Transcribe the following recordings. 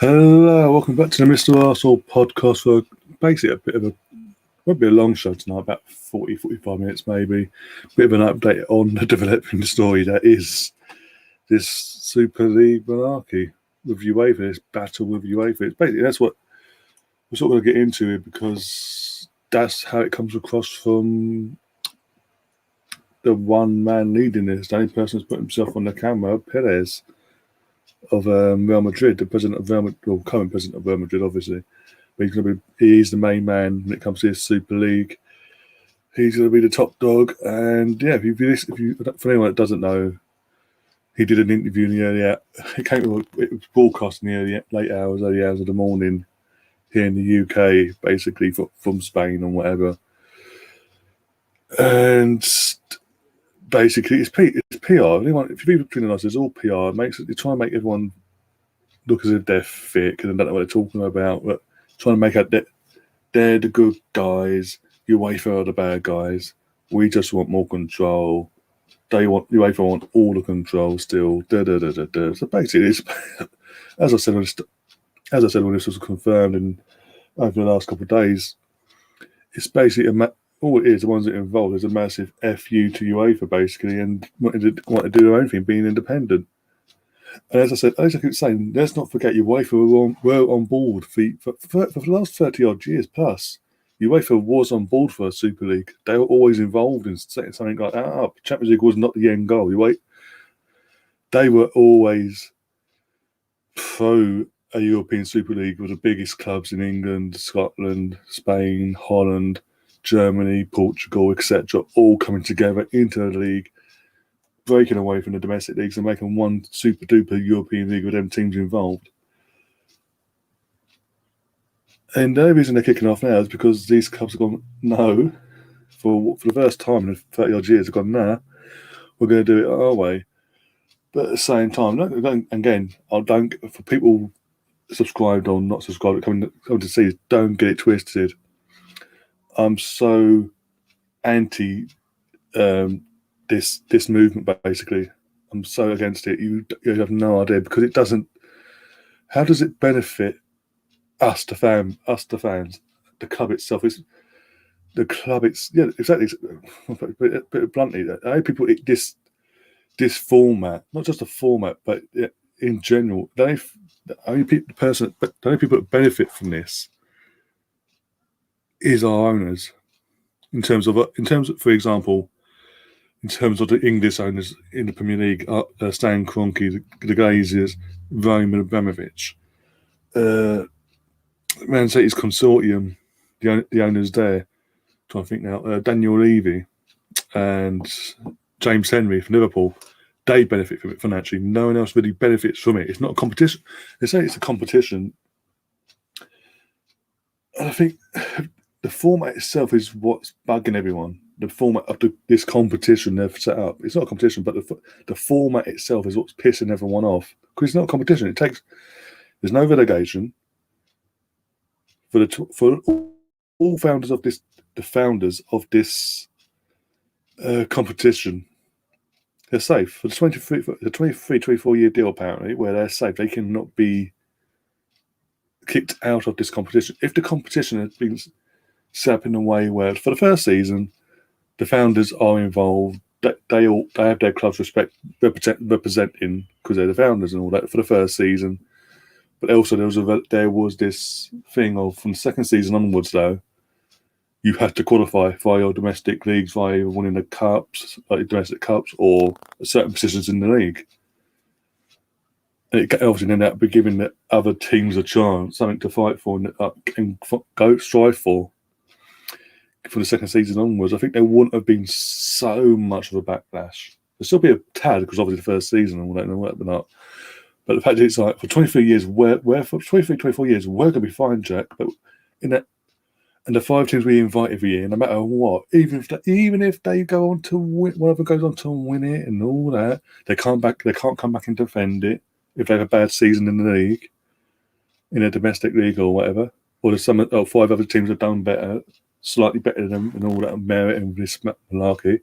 Hello, welcome back to the Mr. Arsenal podcast for basically won't be a long show tonight, about 45 minutes maybe. Bit of an update on the developing story that is this Super League monarchy with UEFA, this battle with UEFA. It's basically, that's what we're sort of going to get into it because that's how it comes across from the one man leading this. The only person who's put himself on the camera, Perez of Real Madrid, the president of Real Madrid, well, current president of Real Madrid, obviously. But he's the main man when it comes to this Super League. He's going to be the top dog. And yeah, for anyone that doesn't know, he did an interview in the it was broadcast in the early hours of the morning here in the UK, basically from Spain and whatever. And basically, it's PR. If you're between us, it's all PR. You try and make everyone look as if they're fit because they don't know what they're talking about, but trying to make out that they're the good guys, UEFA are the bad guys. We just want more control. UEFA want all the control still. So basically, as I said when this was confirmed over the last couple of days, it's basically all it is. The ones that are involved is a massive FU to UEFA basically, and want to do their own thing, being independent. And as I keep saying, let's not forget UEFA were on board for the last 30 odd years plus. UEFA was on board for a Super League. They were always involved in setting something like that up. Champions League was not the end goal. They were always pro a European Super League with the biggest clubs in England, Scotland, Spain, Holland, Germany, Portugal, etc., all coming together into the league, breaking away from the domestic leagues and making one super duper European league with them teams involved. And the only reason they're kicking off now is because these clubs have gone, no, for the first time in 30 odd years, have gone, nah, we're going to do it our way. But at the same time, for people subscribed or not subscribed, coming to see, don't get it twisted. I'm so anti this movement, basically. I'm so against it. You have no idea, because it doesn't. How does it benefit us, the fans? The club itself is the club. It's exactly. But bluntly, people this format, not just a format, but in general, the only people that benefit from this is our owners. In terms of, for example, in terms of the English owners in the Premier League, Stan Kroenke, the Glazers, Roman Abramovich, Man City's consortium, the owners there. I'm trying to think now, Daniel Levy and James Henry from Liverpool. They benefit from it financially. No one else really benefits from it. It's not a competition. They say it's a competition, and I think the format itself is what's bugging everyone. The format of this competition they've set up. It's not a competition, but the format itself is what's pissing everyone off, because it's not a competition. There's no relegation for all founders of this. The founders of this competition, they're safe for the 23-24 year deal, apparently, where they're safe. They cannot be kicked out of this competition if the competition has been set up in a way where, for the first season, the founders are involved. They have their clubs representing, because they're the founders and all that, for the first season. But also there was this thing of, from the second season onwards, though, you had to qualify via your domestic leagues, via winning the cups, like domestic cups, or certain positions in the league. And it obviously ended up giving the other teams a chance, something to fight for and go strive for the second season onwards. I think there wouldn't have been so much of a backlash. There'll still be a tad, because obviously the first season and all that and what not. But the fact is, it's like, for 23 years, for 24 years, we're going to be fine, Jack. But and the 5 teams we invite every year, no matter what, even if they go on to win, whatever goes on to win it and all that, they can't come back and defend it if they have a bad season in the league, in a domestic league or whatever, or there's 5 other teams have done better, slightly better than them, and all that merit and this malarkey.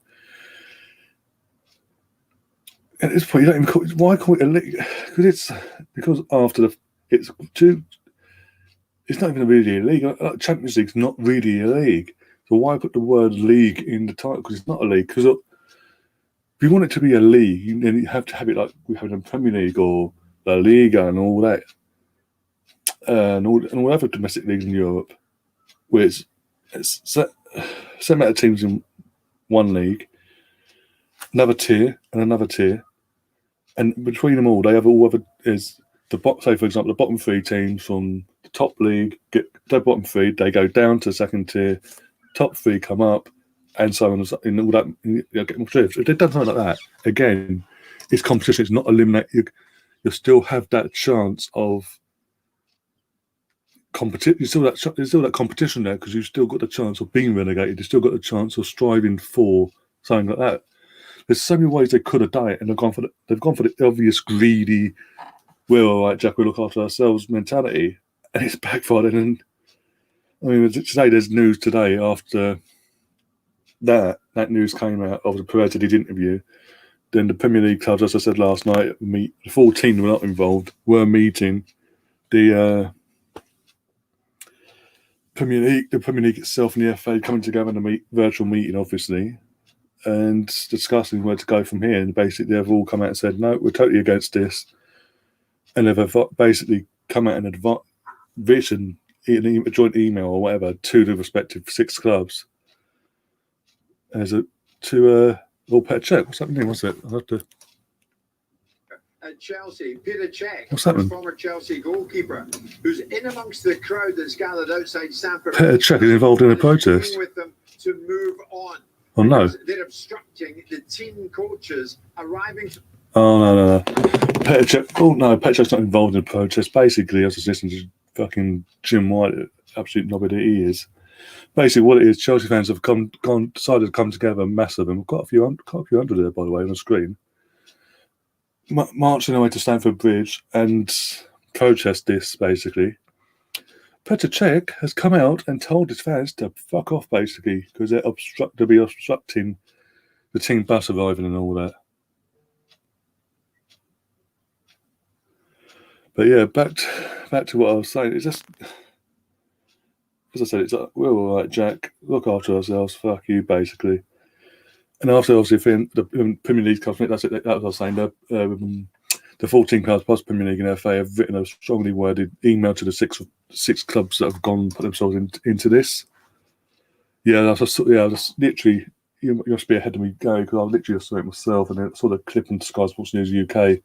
At this point, you don't even why call it a league? Because after It's too. It's not even really a league. Like Champions League's not really a league. So why put the word league in the title? Because it's not a league. Because if you want it to be a league, then you have to have it like we have in the Premier League or La Liga and all that, and all other domestic leagues in Europe, where it's set amount of teams in one league, another tier, and another tier, and between them all, they have all other is the say for example the bottom three teams from the top league get the bottom three, they go down to the second tier, top three come up, and so on and all that. Get more trips. If they've done something like that, again, it's competition. It's not eliminate. You still have that chance of competition. There's still that competition there because you've still got the chance of being relegated. You've still got the chance of striving for something like that. There's so many ways they could have done it, and they've gone for the obvious greedy, we're all right, Jack, we look after ourselves mentality, and it's backfired. And I mean, today there's news today after that news came out of the Perez did interview. Then the Premier League clubs, as I said last night, the 14 were not involved, were meeting. The Premier League itself and the FA coming together in a virtual meeting, obviously, and discussing where to go from here. And basically, they've all come out and said, no, we're totally against this. And they've basically come out and written a joint email or whatever to the respective 6 clubs. As to Petr Cech. What's happening? What's it? I'll have to. At Chelsea, Petr Cech, What's happening? Former Chelsea goalkeeper, who's in amongst the crowd that's gathered outside Stamford. Petr Cech is involved in a protest. With them to move on. Oh no! They're obstructing the team coaches arriving. Oh no! Petr Cech. Oh no! Petr Cech's not involved in a protest. Basically, I was just listening to fucking Jim White, absolute knobhead he is. Basically, what it is, Chelsea fans have decided to come together massive, and we've got a few hundred there, by the way, on the screen, marching away to Stamford Bridge and protest this, basically. Petr Cech has come out and told his fans to fuck off, basically, because they're obstructing the team bus arriving and all that. But yeah, back to what I was saying. It's just, as I said, it's like, we're all right, Jack. Look after ourselves. Fuck you, basically. And after, obviously, the Premier League clubs, that's it. That was what I was saying. The 14 clubs plus Premier League and FA have written a strongly worded email to the six clubs that have put themselves into this. Yeah, I just literally, you must be ahead of me, Gary, because I literally just saw it myself, and then saw the clip on Sky Sports News UK.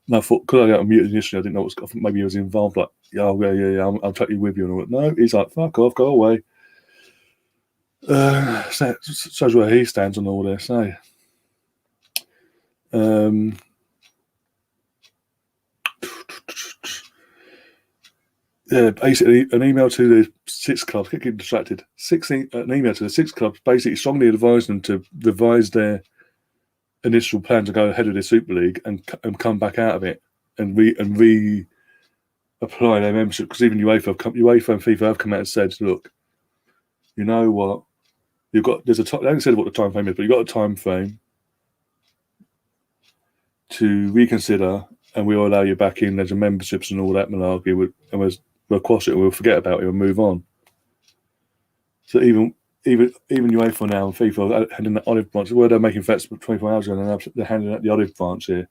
And I thought, because I got muted initially, I didn't know I think maybe he was involved. Like, yeah, I'm totally with you. And I went, no, he's like, fuck off, go away. Shows where he stands on all this. Eh? Yeah, basically, an email to the 6 clubs. Get distracted. An email to the 6 clubs, basically strongly advising them to revise their initial plan to go ahead with the Super League and come back out of it and reapply their membership. Because even UEFA and FIFA have come out and said, look, you know what? There's a time. They haven't said what the time frame is, but you've got a time frame to reconsider, and we'll allow you back in. There's a memberships and all that malarkey, and we'll quash it. We'll forget about it and move on. So even UEFA now and FIFA are handing that olive branch. Where they're making threats for 24 hours ago, and they're handing out the olive branch here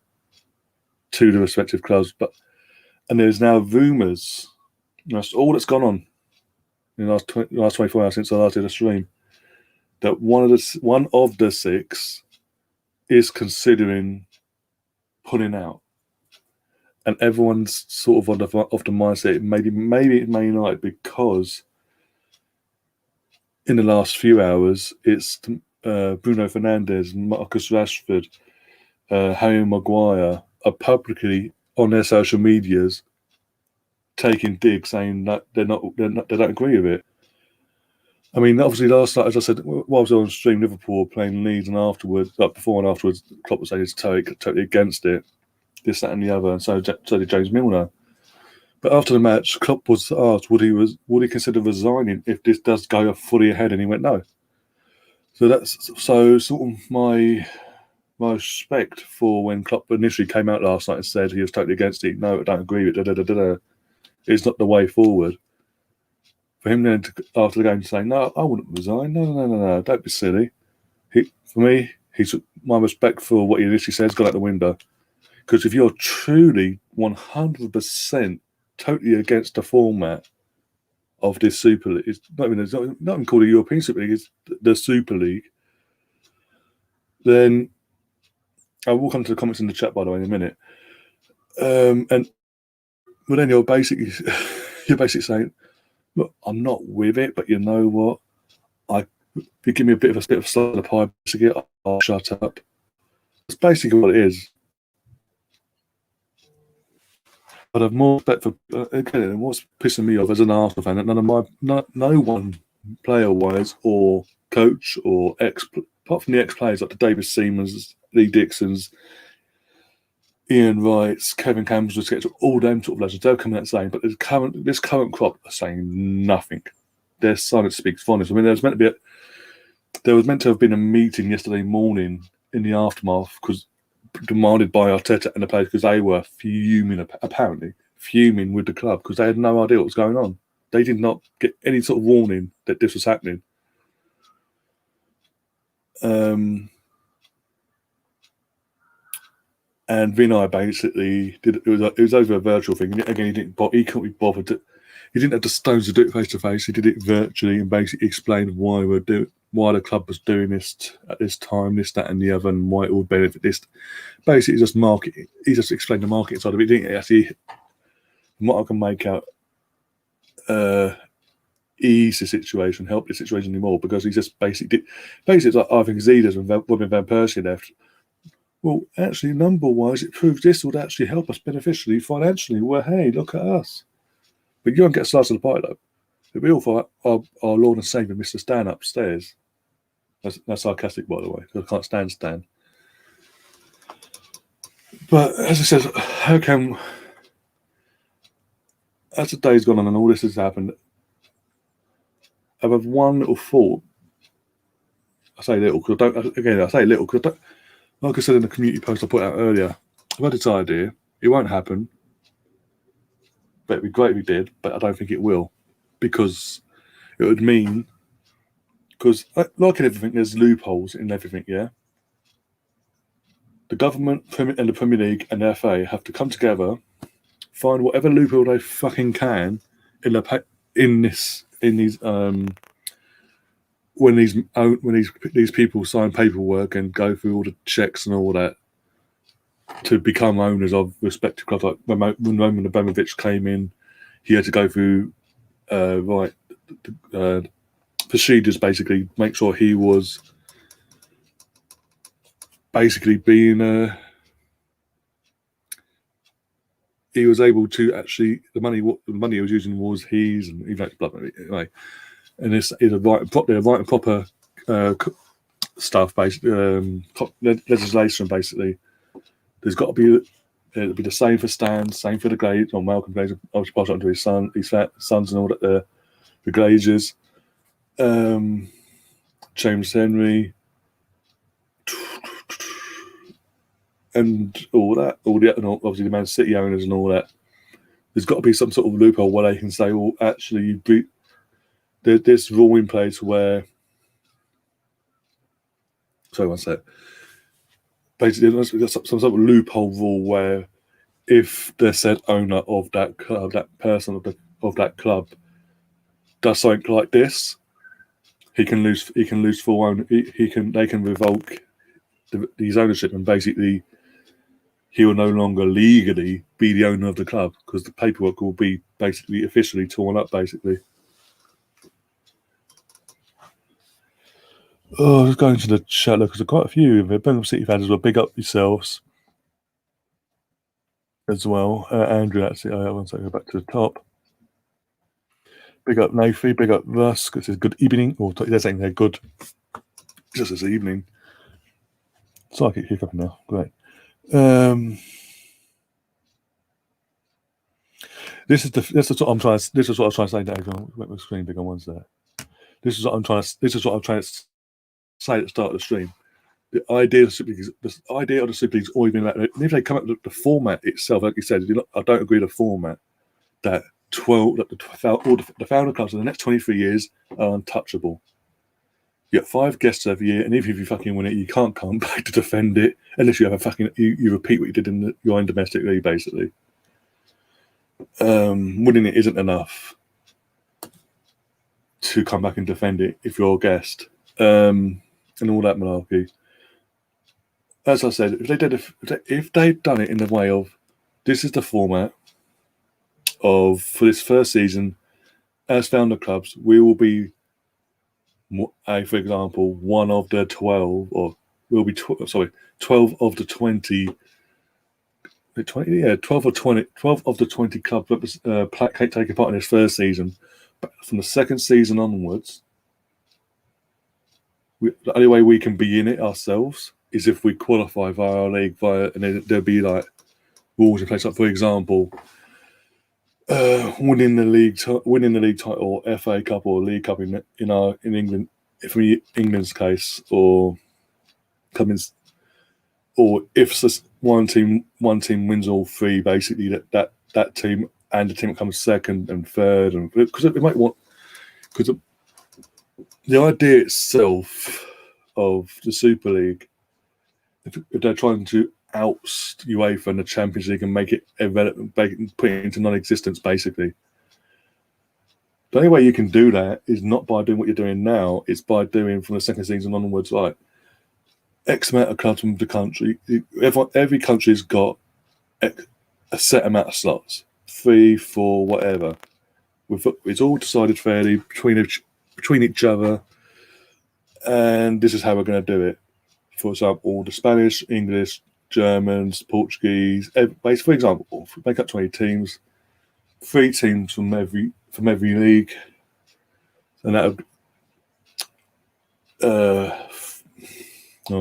to the respective clubs. And there's now rumours. That's all that's gone on in the last 24 hours since I last did a stream. That one of the 6 is considering pulling out, and everyone's sort of of the mindset maybe it may not, because in the last few hours it's Bruno Fernandes, Marcus Rashford, Harry Maguire are publicly on their social medias taking digs, saying that they don't agree with it. I mean, obviously, last night, as I said, while I was on stream, Liverpool playing Leeds, and afterwards, before and afterwards, Klopp was saying he's totally against it, this, that, and the other, and so did James Milner. But after the match, Klopp was asked would he consider resigning if this does go fully ahead, and he went no. So that's sort of my my respect for when Klopp initially came out last night and said he was totally against it. No, I don't agree with it. It's not the way forward. For him then, after the game, to say, no, I wouldn't resign. No, don't be silly. For me, my respect for what he initially said has gone out the window. Because if you're truly 100% totally against the format of this Super League, it's not even called a European Super League, it's the Super League, then I will come to the comments in the chat, by the way, in a minute. Then you're basically saying, look, I'm not with it, but you know what? If you give me a bit of a slice of the pie, I'll shut up. That's basically what it is. But I've more respect for again. What's pissing me off as an Arsenal fan that no one player-wise or coach or apart from the ex-players like the David Seamans, Lee Dixons, Ian Wrights, Kevin Campbell's, all them sort of legends, they're coming out saying, but this current crop are saying nothing. Their silence speaks volumes. I mean, there was meant to have been a meeting yesterday morning in the aftermath because demanded by Arteta and the players because they were apparently fuming with the club because they had no idea what was going on. They did not get any sort of warning that this was happening. And Vinay basically did it was over a virtual thing. Again, he couldn't be bothered. He didn't have the stones to do it face to face. He did it virtually and basically explained why the club was doing this at this time, this, that, and the other, and why it would benefit this. Basically, just marketing. He just explained the marketing side of it. He didn't actually, from what I can make out, ease the situation, help the situation anymore, because he just basically it's like I think Zidane when Robin van Persie left. Well, actually, number-wise, it proves this would actually help us beneficially financially. Well, hey, look at us. But you don't get a slice of the pie, though. It'd be all for our Lord and Saviour, Mr. Stan, upstairs. That's sarcastic, by the way, because I can't stand Stan. But as I said, how come, as the day's gone on and all this has happened, I've had one little thought. I say little because like I said in the community post I put out earlier, I've had this idea. It won't happen, but it'd be great if we did, but I don't think it will, because it would mean, because like in everything, there's loopholes in everything, yeah? The government and the Premier League and the FA have to come together, find whatever loophole they fucking can when these people sign paperwork and go through all the checks and all that to become owners of respective clubs. Like when Roman Abramovich came in, he had to go through procedures, basically make sure he was basically being he was able to actually the money he was using was his, and he liked blood money anyway. And this is a right and proper stuff, basically legislation. Basically, there's got to be it'll be the same for Stan, same for the Glazers, or Malcolm Glazer. Obviously, pass it on to his sons and all that. The Glazers, James Henry, and all that. And obviously the Man City owners and all that. There's got to be some sort of loophole where they can say, well, actually, there's this rule in place where. Sorry, one sec. Basically, there's some sort of loophole rule where if the said owner of that club, that person of that club, does something like this, he can lose full own. They can revoke his ownership, and basically he will no longer legally be the owner of the club because the paperwork will be basically officially torn up. Basically. Oh, just going to the chat because there's quite a few of it. Birmingham City fans as well. Big up yourselves as well. Andrew, that's it. I want to go back to the top. Big up Nafi. Big up Russ. It says good evening. Or they're saying they're good. Just this evening. Psychic hiccup now. Great. This is what I'm trying to. This is what I was trying to say. Dave, make my screen big on one's there. This is what I'm trying to say at the start of the stream. the idea of the Super League's always been about, and if they come up with the format itself, like you said, I don't agree with the format that all the founder clubs in the next 23 years are untouchable. You get 5 guests every year, and even if you fucking win it, you can't come back to defend it unless you have you repeat what you did in your own domestic league, basically. Winning it isn't enough to come back and defend it if you're a guest, and all that malarkey. As I said, if they'd done it in the way of, this is the format for this first season, as founder clubs, we will be, for example, one of the 12, or we'll be 12 of the 20. 12 of the 20 clubs taking part in this first season. But from the second season onwards, the only way we can be in it ourselves is if we qualify via our league, and then there'll be like rules in place. Like, for example, winning the league title, or FA Cup or League Cup in England, for England's case, or if one team wins all 3, basically that team and the team that comes second and third, and because the idea itself of the Super League, if they're trying to oust UEFA and the Champions League and make it irrelevant, put it into non-existence, basically. The only way you can do that is not by doing what you're doing now. It's by doing from the second season onwards, like X amount of clubs from the country. Every country's got a set amount of slots, 3, 4, whatever. It's all decided fairly between each other, and this is how we're going to do it. For example, the Spanish, English, Germans, Portuguese. For example, make up 20 teams, 3 teams from every league, and that I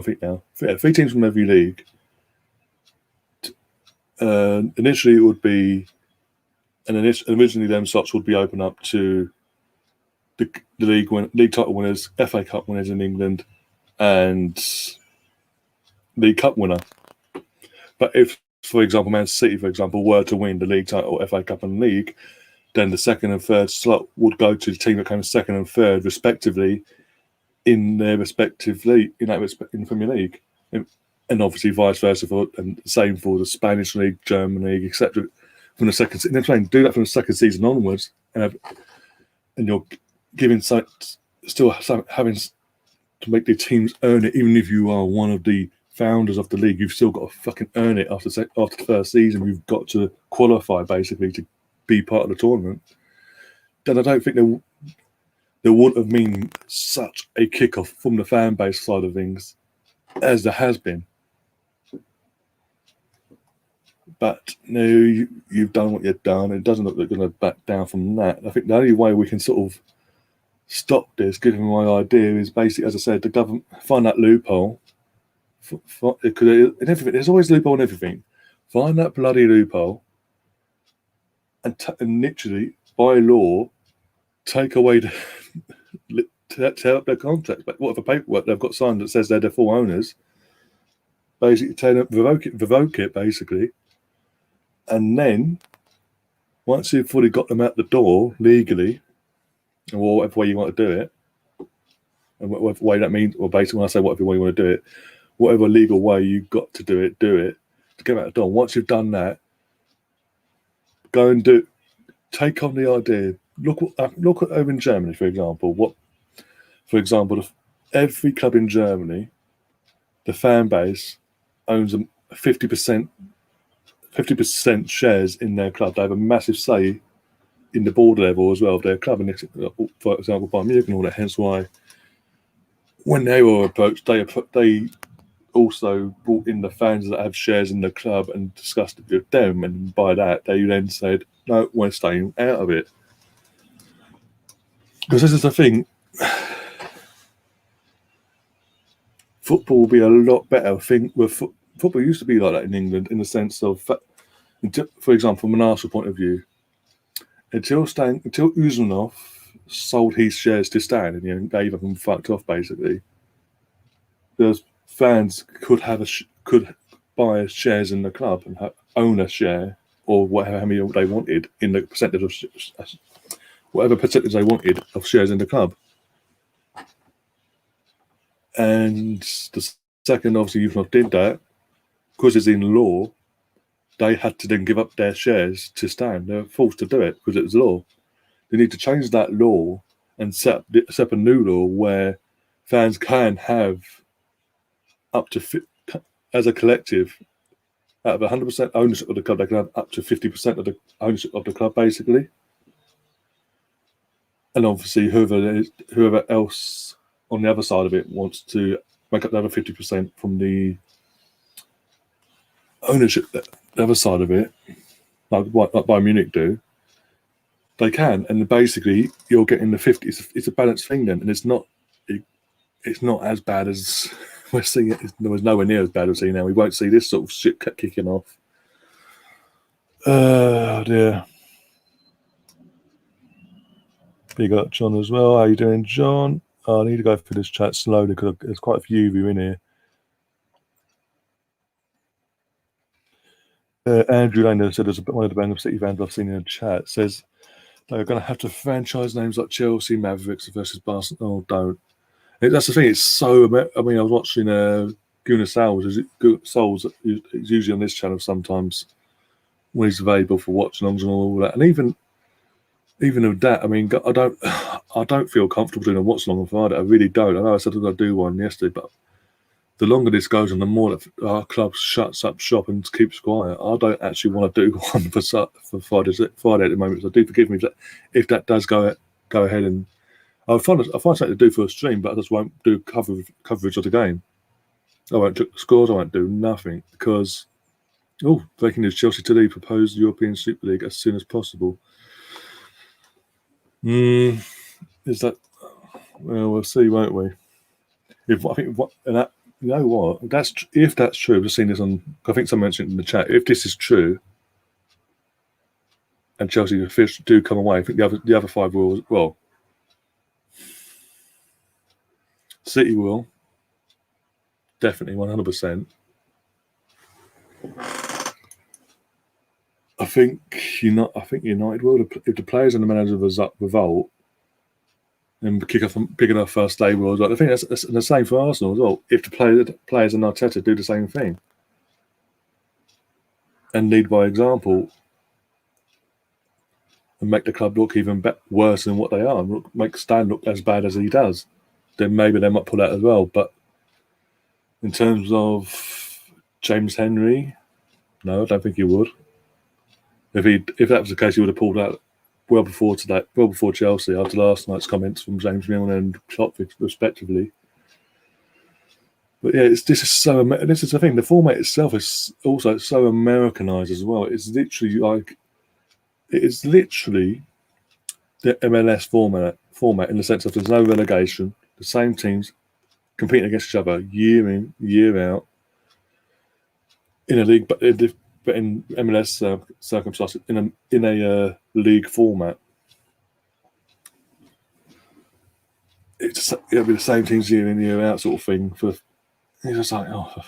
think now 3 teams from every league. Initially, it would be, and originally them slots would be open up to the league title winners, FA Cup winners in England, and League Cup winner. But if, for example, Man City, were to win the league title, FA Cup, and league, then the second and third slot would go to the team that came second and third, respectively, in their respective league, in the Premier League, and obviously vice versa, and the same for the Spanish league, German league, etc. From the second, and they're trying to do that from the second season onwards, and you're giving still having to make the teams earn it, even if you are one of the founders of the league. You've still got to fucking earn it after the first season. You've got to qualify, basically, to be part of the tournament. Then I don't think there wouldn't have been such a kick-off from the fan base side of things as there has been. But no, you've done what you've done. It doesn't look like they're going to back down from that. I think the only way we can sort of stop this, given my idea, is basically, as I said, the government find that loophole. Because in everything, there's always a loophole in everything. Find that bloody loophole, and literally, by law, take away tear up their contracts. But whatever paperwork they've got signed that says they're the full owners, basically revoke it, basically. And then, once you've fully got them out the door legally, or whatever way you want to do it, and whatever way that means, or basically when I say whatever way you want to do it, whatever legal way you've got to do it to get out the door. Once you've done that, go and take on the idea. Look at over in Germany, for example. Every club in Germany, the fan base owns 50% shares in their club. They have a massive say in the board level as well of their club. And for example, Bayern Munich and all that. Hence why, when they were approached, they also brought in the fans that have shares in the club and discussed it with them. And by that, they then said, "No, we're staying out of it." Because this is the thing. Football will be a lot better. Football used to be like that in England, in the sense of, for example, from an Arsenal point of view, until Uzunov sold his shares to Stan and gave up and fucked off, basically, there was fans could could buy shares in the club and own a share or whatever how many they wanted in the percentage of whatever percentage they wanted of shares in the club. And the second, obviously, Youth did that because it's in law. They had to then give up their shares to stand. They're forced to do it because it was law. They need to change that law and set up a new law where fans can have up to, as a collective, out of 100% ownership of the club, they can have up to 50% of the ownership of the club, basically. And obviously, whoever else on the other side of it wants to make up the other 50% from the ownership, the other side of it, like Bayern Munich do, they can. And basically, you're getting the 50. It's a balanced thing then, and it's not as bad as we're seeing it. There was nowhere near as bad as we're seeing now. We won't see this sort of shit kicking off. Oh dear. Big up John as well. How you doing, John? I need to go through this chat slowly because there's quite a few of you in here. Andrew Lane said there's one of the Birmingham City fans I've seen in the chat says they're going to have to franchise names like Chelsea, Mavericks versus Barcelona. Oh, don't. That's the thing. It's so. I mean, I was watching Gunnar Souls. Souls is usually on this channel sometimes when he's available for watch-alongs and all that. And even with that, I mean, I don't feel comfortable doing a watch-along on Friday. I really don't. I know I said I'm going to do one yesterday, but the longer this goes on, the more that our club shuts up shop and keeps quiet. I don't actually want to do one for Friday at the moment. So do forgive me if that does go ahead, and I'll find something to do for a stream, but I just won't do coverage of the game. I won't check the scores. I won't do nothing because breaking news: Chelsea today proposed European Super League as soon as possible. Is that? Well, we'll see, won't we? You know what? If that's true, I've just seen this on. I think someone mentioned it in the chat. If this is true, and Chelsea do come away, I think the other five will. Well, City will definitely 100%. I think United will. If the players and the manager revolt and picking up first day will. I think that's the same for Arsenal as well. If the players and Arteta do the same thing and lead by example and make the club look even worse than what they are, and make Stan look as bad as he does, then maybe they might pull out as well. But in terms of James Henry, no, I don't think he would. If that was the case, he would have pulled out well before Chelsea, after last night's comments from James Milner and Klopp, respectively. But yeah, this is the thing. The format itself is also so Americanized as well. It's literally the MLS format in the sense that there's no relegation. The same teams competing against each other year in, year out in a league, but in MLS circumstances, in a league format. It'll be the same teams year in, year out sort of thing. It's just like, and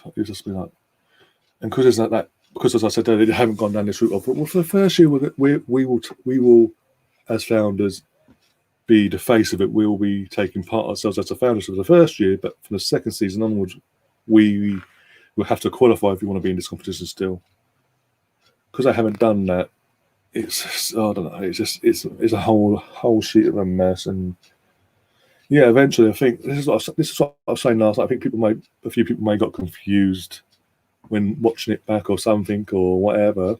because there's like that, because as I said earlier, they haven't gone down this route of, well, for the first year, we will, as founders, be the face of it. We'll be taking part ourselves as the founders for the first year, but from the second season onwards, we will have to qualify if we want to be in this competition still. Because I haven't done that, it's I don't know. It's a whole sheet of a mess, and yeah, eventually I think this is what I was saying last night. I think a few people may got confused when watching it back or something or whatever.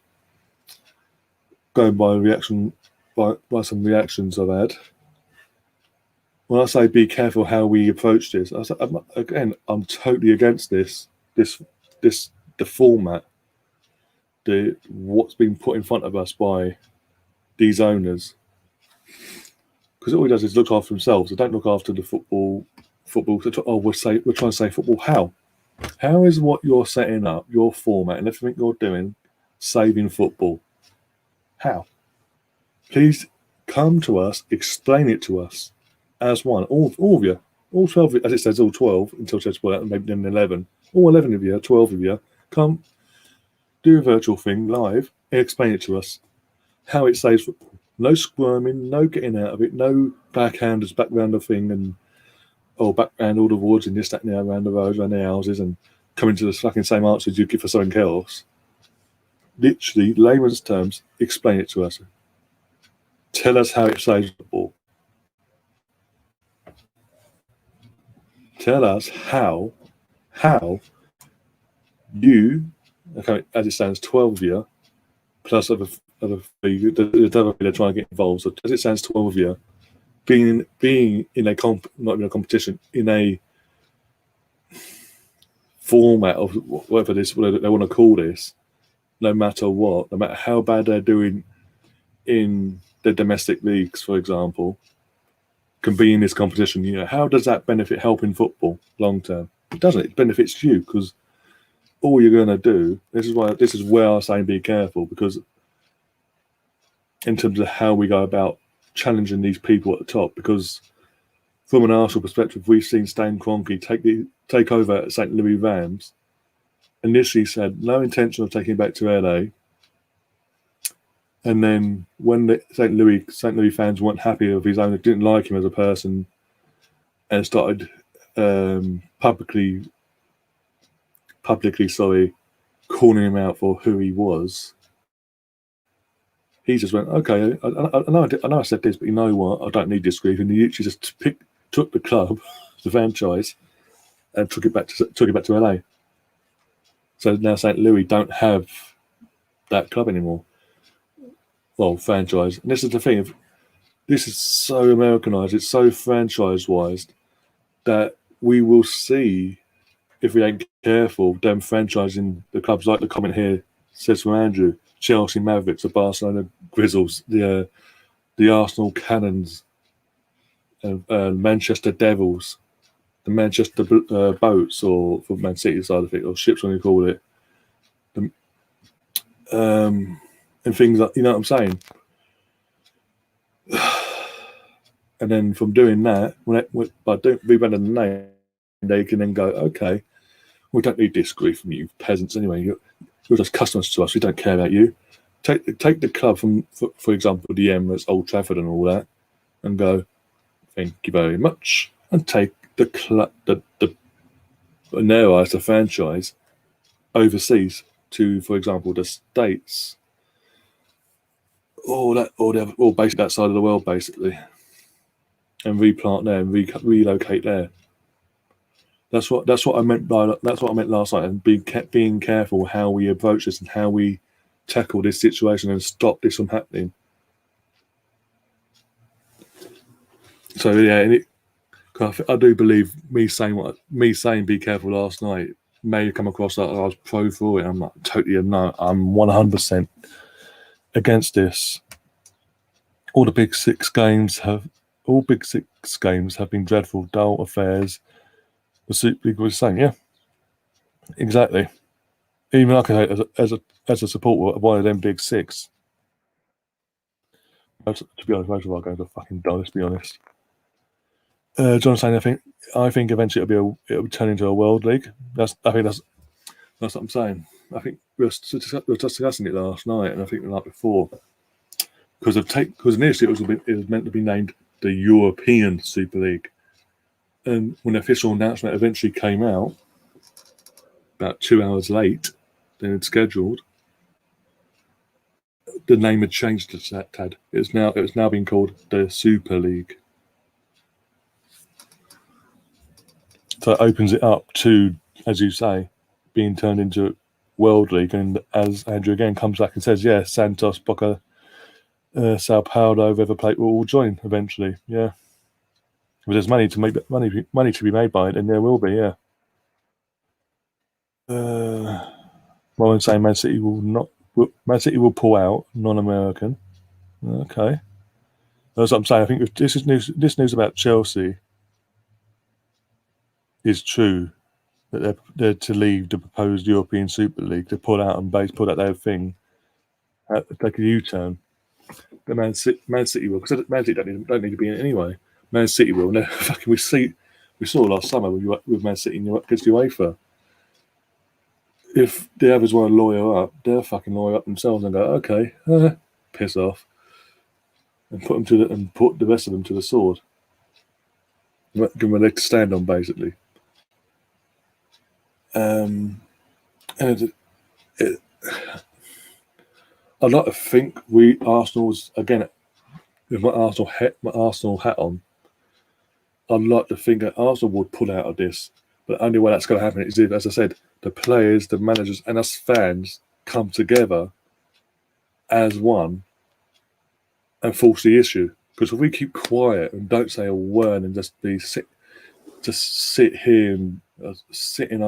Going by by some reactions I've had. When I say be careful how we approach this, I'm totally against the format. What's been put in front of us by these owners, because all he does is look after themselves. They don't look after the football. We're trying to say football. How is what you're setting up, your format, and everything you're doing, saving football? How? Please come to us, explain it to us as one, all of you. all 12, as it says, all 12 until Chelsea pull out, and maybe then 11. All 11 of you, 12 of you, come do a virtual thing live and explain it to us how it saves football. No squirming, no getting out of it, no backhanders back round the thing and back round all the woods and this, that, and the other, around the roads, around the houses, and coming to the fucking same answers you give for something else. Literally, layman's terms, explain it to us. Tell us how it saves the ball. Tell us how you, okay, as it stands, 12 of you, plus other three, the other they're trying to get involved. So as it stands, 12 of you, being in a not in a competition, in a format of whatever they want to call this, no matter what, no matter how bad they're doing in the domestic leagues, for example, can be in this competition. You know, how does that benefit helping football long term? It doesn't. It benefits you, because all you're going to do. This is where I say be careful, because in terms of how we go about challenging these people at the top, because from an Arsenal perspective, we've seen Stan Kroenke take over at St. Louis Rams. Initially said no intention of taking it back to LA, and then when the St. Louis fans weren't happy with his owner, didn't like him as a person, and started publicly calling him out for who he was. He just went, okay, I know I said this, but you know what? I don't need this grief. And he literally just took the club, the franchise, and took it back to LA. So now St. Louis don't have that club anymore. Well, franchise. And this is the thing. This is so Americanized. It's so franchise-wise that we will see, if we ain't careful, them franchising the clubs, like the comment here says from Andrew, Chelsea Mavericks, the Barcelona Grizzles, the Arsenal Cannons, Manchester Devils, the Manchester Boats, or for Man City side of it, or Ships, when you call it, and things like, you know what I'm saying. And then from doing that, by rebranding the name, they can then go, okay, we don't need this grief from you peasants anyway. You're just customers to us. We don't care about you. Take the club from, for example, the Emirates, Old Trafford, and all that, and go, thank you very much, and take the club, the franchise overseas to, for example, the States, or basically that side of the world, basically, and replant there and relocate there. That's what I meant last night, and being careful how we approach this and how we tackle this situation and stop this from happening. So yeah, and I do believe me saying be careful last night may come across that I was pro for it. I'm like, totally no, I'm 100% against this. All Big Six games have been dreadful, dull affairs. The Super League was saying, yeah, exactly. Even I can say as a supporter of one of them Big Six. To be honest, most of our games are fucking dull. Let's be honest. John saying, I think eventually it'll turn into a world league. That's what I'm saying. I think we were just discussing it last night, and I think the night before, because initially it was meant to be named the European Super League. And when the official announcement eventually came out, about 2 hours late than it's scheduled, the name had changed to that, Tad. It's now been called the Super League. So it opens it up to, as you say, being turned into a World League. And as Andrew again comes back and says, yeah, Santos, Boca, Sao Paulo, River Plate will all join eventually. Yeah. If there's money to be made by it, then there will be, yeah. Well, I'm saying Man City will pull out, non-American. Okay. That's what I'm saying. I think if this news about Chelsea is true, that they're to leave the proposed European Super League, to pull out their thing, take a U-turn. The Man City will, because Man City don't need to be in it anyway. Man City will. No, fucking we see We saw last summer with Man City against UEFA. If the others want to lawyer up, they'll fucking lawyer up themselves and go, okay, piss off, and put the rest of them to the sword. Give them a leg to stand on, basically. And I'd like to think Arsenal's, again, with my Arsenal hat on, I'd like to think that Arsenal would pull out of this. But the only way that's going to happen is if, as I said, the players, the managers, and us fans come together as one and force the issue. Because if we keep quiet and don't say a word and just sit here and sit in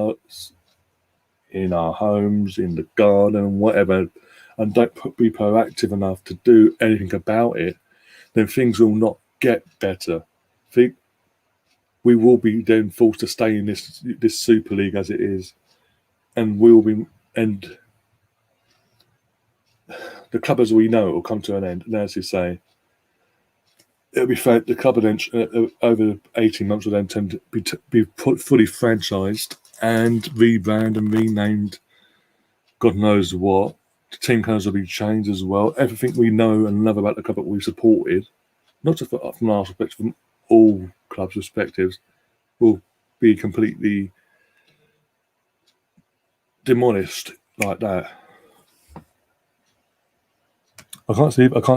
our homes, in the garden, whatever, and don't be proactive enough to do anything about it, then things will not get better. We will be then forced to stay in this Super League as it is, and the club as we know it will come to an end. And as you say, it'll be the club over 18 months will then tend to be fully franchised and rebranded and renamed. God knows what. The team colours will be changed as well. Everything we know and love about the club that we supported, not just from our perspective, from all clubs' perspectives, will be completely demolished like that. I can't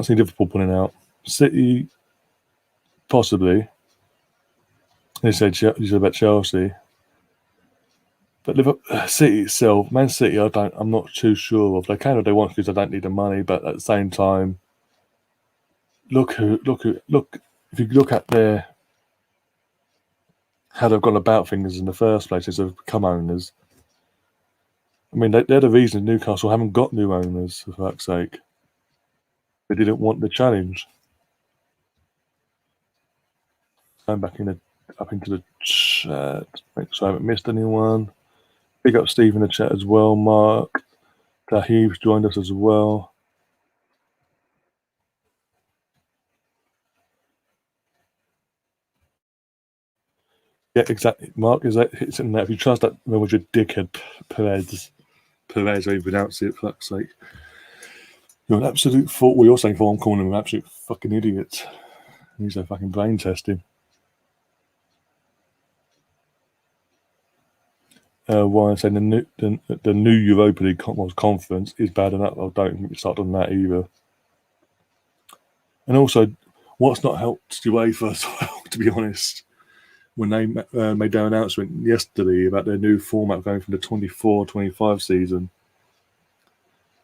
see Liverpool pulling out. City, possibly. You said about Chelsea, but City itself, Man City, I'm not too sure of. They can if they want because they don't need the money, but at the same time, look. If you look at how they've gone about things in the first place, as they've become owners. I mean, they're the reason Newcastle haven't got new owners, for fuck's sake. They didn't want the challenge. Going back up into the chat, make sure I haven't missed anyone. Big up Steve in the chat as well. Mark Tahib's joined us as well. Yeah, exactly. Mark, it's in there. If you trust that, then was your dickhead Perez, how you pronounce it, for fuck's sake. You're an absolute fool. Well, you're saying I'm calling him an absolute fucking idiot. He's a fucking brain testing. Ryan saying the new Europa League conference is bad enough. I don't think we start on that either. And also, what's not helped UEFA as well, to be honest, when they made their announcement yesterday about their new format going from the 24-25 season,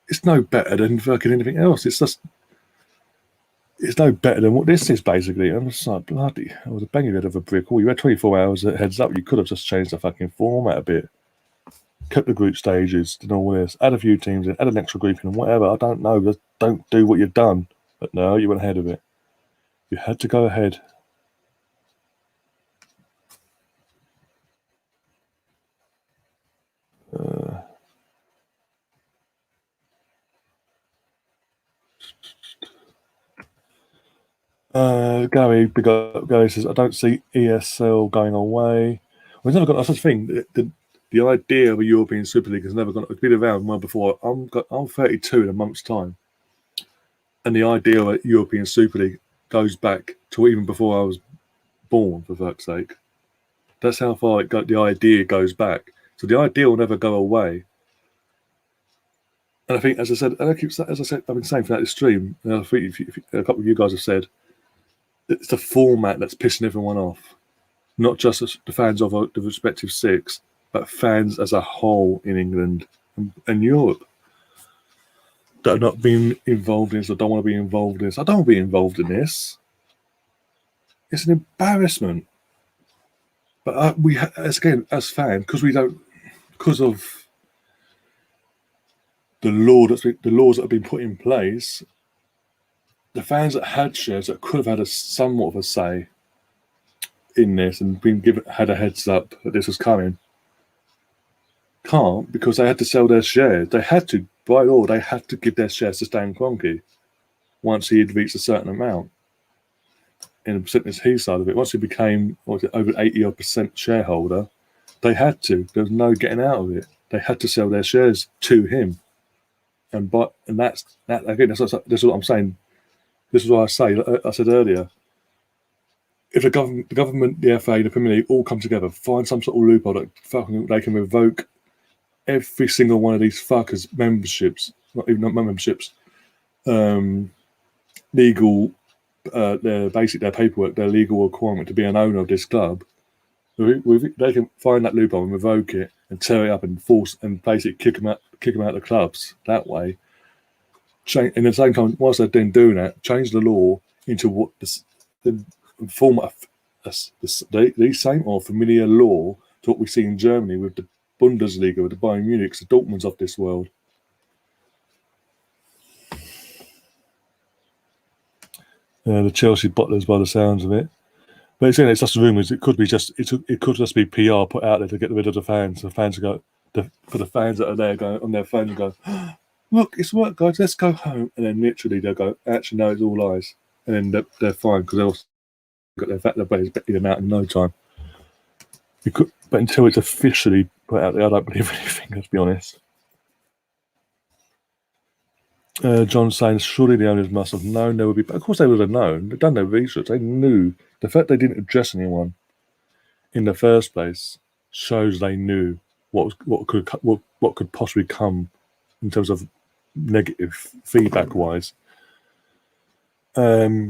it's no better than fucking anything else. It's no better than what this is, basically. I'm just like, bloody, I was a banging head of a brick. Oh, you had 24 hours heads up. You could have just changed the fucking format a bit. Kept the group stages and all this. Add a few teams in, add an extra grouping and whatever. I don't know. Just don't do what you've done. But no, you went ahead of it. You had to go ahead. Gary says, I don't see ESL going away. We've never got such a thing. The idea of a European Super League has never been around well before. I'm 32 in a month's time. And the idea of a European Super League goes back to even before I was born, for fuck's sake. That's how far the idea goes back. So the idea will never go away. And I think, as I said, I've been saying throughout the stream, and I think a couple of you guys have said, it's the format that's pissing everyone off. Not just the fans of the respective six, but fans as a whole in England and Europe that are not being involved in this or don't want to be involved in this. I don't want to be involved in this. It's an embarrassment. But as fans, because of the laws that have been put in place, the fans that had shares that could have had somewhat of a say in this and had a heads up that this was coming, can't, because they had to sell their shares. They had to, by law, they had to give their shares to Stan Kroenke once he had reached a certain amount. in the percentage he side of it, once he became over 80% shareholder, they had to. There was no getting out of it. They had to sell their shares to him, and that's again. This is what I'm saying. This is why I said earlier. If the government, the FA, the Premier League all come together, find some sort of loophole that they can revoke every single one of these fuckers' memberships, not memberships, legal, their paperwork, their legal requirement to be an owner of this club. They can find that loophole and revoke it and tear it up and force and basically kick them out of the clubs that way. And at the same time, whilst they're doing that, change the law into what the form of the same or familiar law to what we see in Germany with the Bundesliga, with the Bayern Munich, the Dortmunds of this world. The Chelsea bottlers, by the sounds of it. But it's just rumours. It could just be PR put out there to get rid of the fans. The fans go for the fans that are there going on their phone and go, look, it's work, guys. Let's go home. And then literally they'll go, actually, no, it's all lies. And then they're fine because they'll got their players betting them out in no time. But until it's officially put out there, I don't believe anything. Let's be honest. John saying, surely the owners must have known there would be. But of course, they would have known. They've done their research. They knew. The fact they didn't address anyone in the first place shows they knew what could possibly come in terms of negative feedback wise. But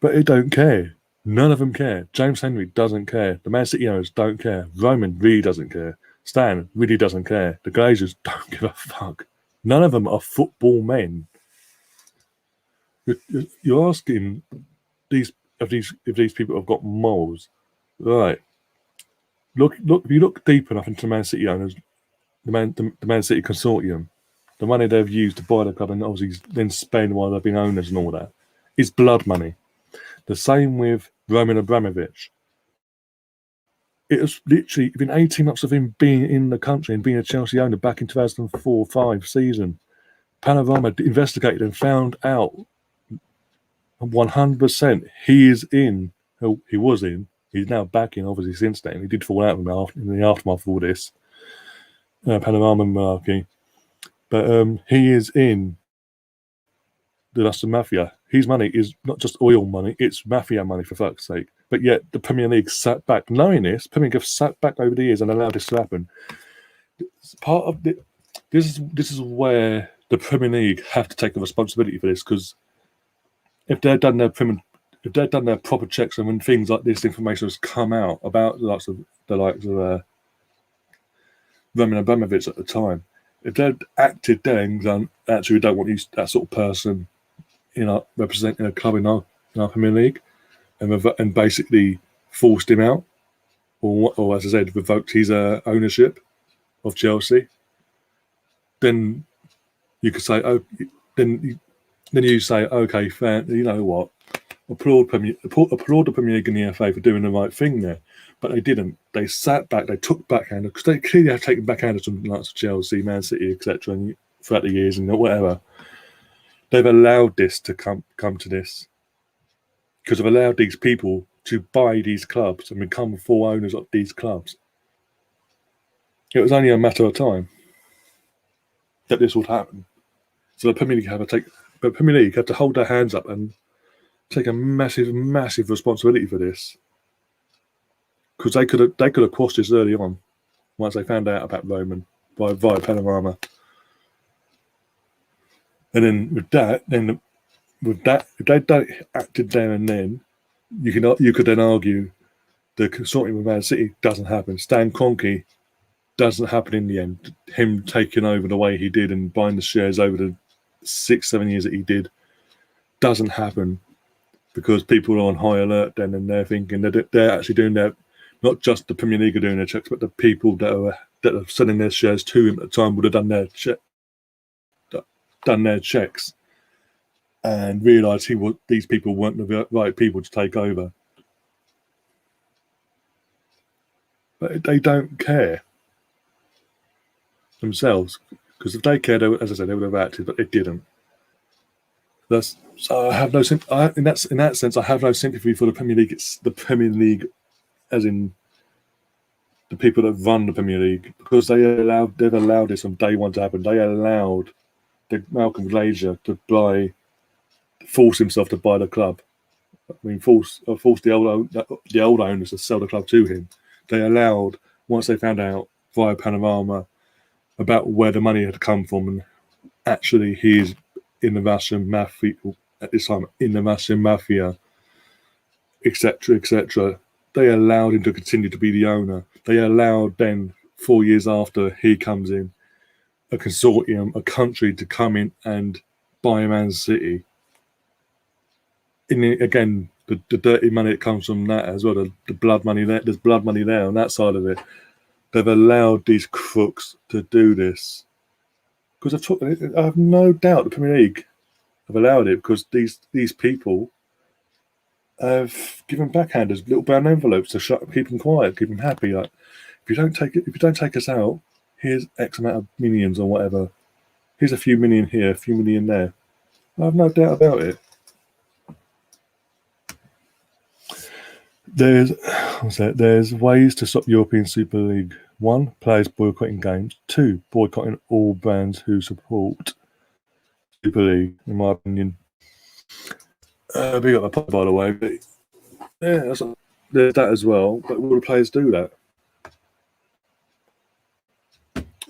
they don't care. None of them care. James Henry doesn't care. The Man City owners don't care. Roman really doesn't care. Stan really doesn't care. The Glazers don't give a fuck. None of them are football men. You're asking if these people have got morals, right? Look. If you look deep enough into the Man City owners, the Man City consortium, the money they've used to buy the club and obviously then spend while they've been owners and all that is blood money. The same with Roman Abramovich. It was literally been 18 months of him being in the country and being a Chelsea owner back in 2004-05 season. Panorama investigated and found out 100% he was in. He's now back in, obviously, since then. He did fall out with him in the aftermath of all this. Panorama malarkey. But he is in the Leicester Mafia. His money is not just oil money, it's mafia money, for fuck's sake. But yet the Premier League sat back, knowing this. Premier League have sat back over the years and allowed this to happen. Part of this is where the Premier League have to take the responsibility for this, because if they've done their proper checks and when things like this information has come out about the likes of Roman Abramovich at the time, if they'd acted then and done, actually, we don't want that sort of person representing a club in our Premier League, and basically forced him out, or as I said, revoked his ownership of Chelsea, then you could say, then you say, okay, fair, you know what, applaud the Premier League and the FA for doing the right thing there. But they didn't. They sat back. They took backhand, because they clearly have taken backhand from lots of Chelsea, Man City, etc. And throughout the years and whatever, they've allowed this to come to this, because they've allowed these people to buy these clubs and become full owners of these clubs. It was only a matter of time that this would happen. So the Premier League had to hold their hands up and take a massive, massive responsibility for this, because they could have quashed this early on once they found out about Roman via Panorama. And then with that, if they acted there and then, you could then argue the consortium with Man City doesn't happen. Stan Kroenke doesn't happen in the end. Him taking over the way he did and buying the shares over the 6-7 years that he did doesn't happen, because people are on high alert then, and they're thinking that they're actually doing their, not just the Premier League are doing their checks, but the people that are selling their shares to him at the time would have done their checks and realised these people weren't the right people to take over. But they don't care themselves, because if they cared, as I said, they would have acted, but they didn't. So I have no in that sense. I have no sympathy for the Premier League. It's the Premier League, as in the people that run the Premier League, because they've allowed this from day one to happen. They allowed Malcolm Glazer to force himself to buy the club. I mean, force the old owners to sell the club to him. They allowed, once they found out via Panorama about where the money had come from, and actually he's in the Russian mafia at this time, in the Russian mafia, etc., etc. They allowed him to continue to be the owner. They allowed then, 4 years after he comes in, a consortium, a country to come in and buy Man City. Again, the dirty money that comes from that as well, the blood money there. There's blood money there on that side of it. They've allowed these crooks to do this. Because I have no doubt the Premier League have allowed it, because these people have given backhanders little brown envelopes to keep them quiet, keep them happy. Like, if you don't take us out, here's X amount of millions or whatever. Here's a few million here, a few million there. I have no doubt about it. There's ways to stop European Super League. 1, players boycotting games. 2, boycotting all brands who support Super League, in my opinion. Big up a pub, by the way. But yeah, there's that as well. But will the players do that?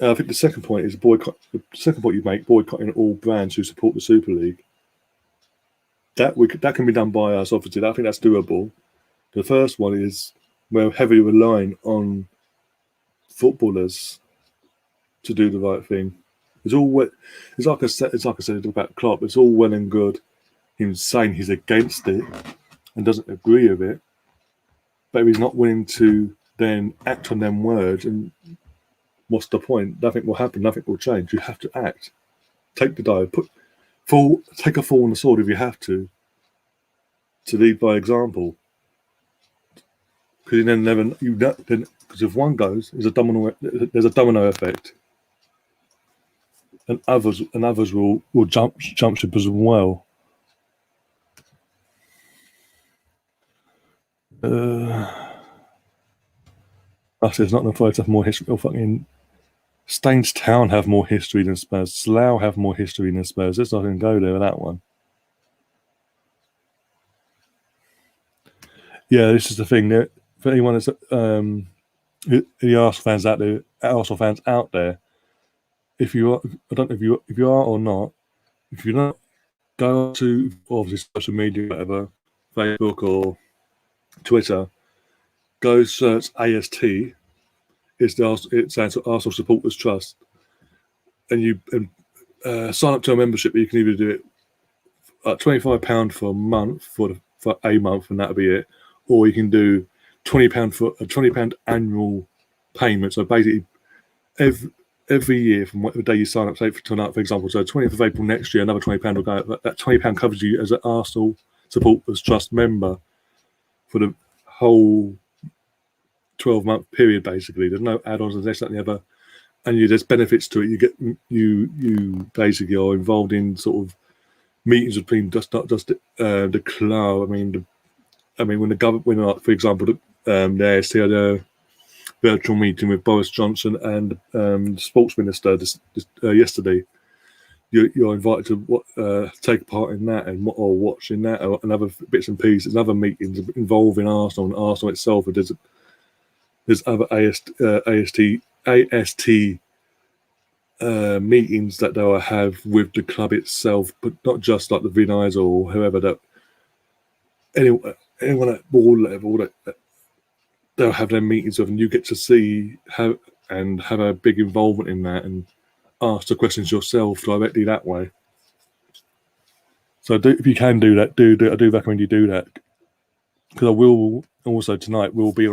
I think the second point is boycott. The second point you make, boycotting all brands who support the Super League. That can be done by us, obviously. I think that's doable. The first one is we're heavily relying footballers to do the right thing. It's like I said about Klopp. It's all well and good him saying he's against it and doesn't agree with it, but if he's not willing to then act on them words, and what's the point? Nothing will happen. Nothing will change. You have to act. Take the dive. Take a fall on the sword if you have to lead by example. Because because if one goes, there's a domino effect, and others will jump ship as well. There's not enough to have more history. Or fucking Staines Town have more history than Spurs. Slough have more history than Spurs. Let's not even go there with that one. Yeah, this is the thing. For anyone that's the Arsenal fans out there, if you are, I don't know if you are or not. If you're not, go to obviously social media, whatever, Facebook or Twitter. Go search AST. It stands for Arsenal Supporters Trust, and sign up to a membership. You can either do it at £25 for a month for a month, and that'll be it, or you can do £20 for a £20 annual payment. So basically, every year from whatever day you sign up, say for tonight, for example, so 20th of April next year, another £20 will go. That £20 covers you as an Arsenal Supporters Trust member for the whole 12-month period. Basically, there's no add-ons and this, that, and the other, and there's benefits to it. You basically are involved in sort of meetings between not just the club. I mean, when the government, for example, the AST had a virtual meeting with Boris Johnson and the sports minister yesterday. You're invited to take part in that or watching that, and other bits and pieces, and other meetings involving Arsenal and Arsenal itself. There's other AST meetings that they'll have with the club itself, but not just like the Vinay's or whoever, that anyone at board level that they'll have their meetings of, and you get to see how and have a big involvement in that and ask the questions yourself directly that way. So if you can do that, do I do recommend you do that, because I will also tonight we'll be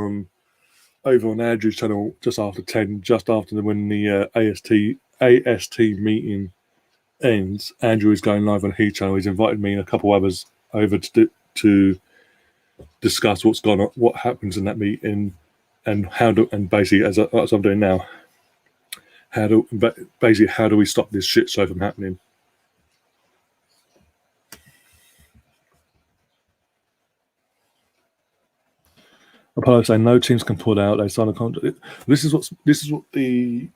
over on Andrew's channel just after 10, just after when the AST meeting ends. Andrew is going live on his channel. He's invited me and a couple others over to discuss what's gone on, what happens in that meeting, and basically as I'm doing now, how do we stop this shit show from happening? Apollo saying no teams can pull out. They sign a contract. This is what the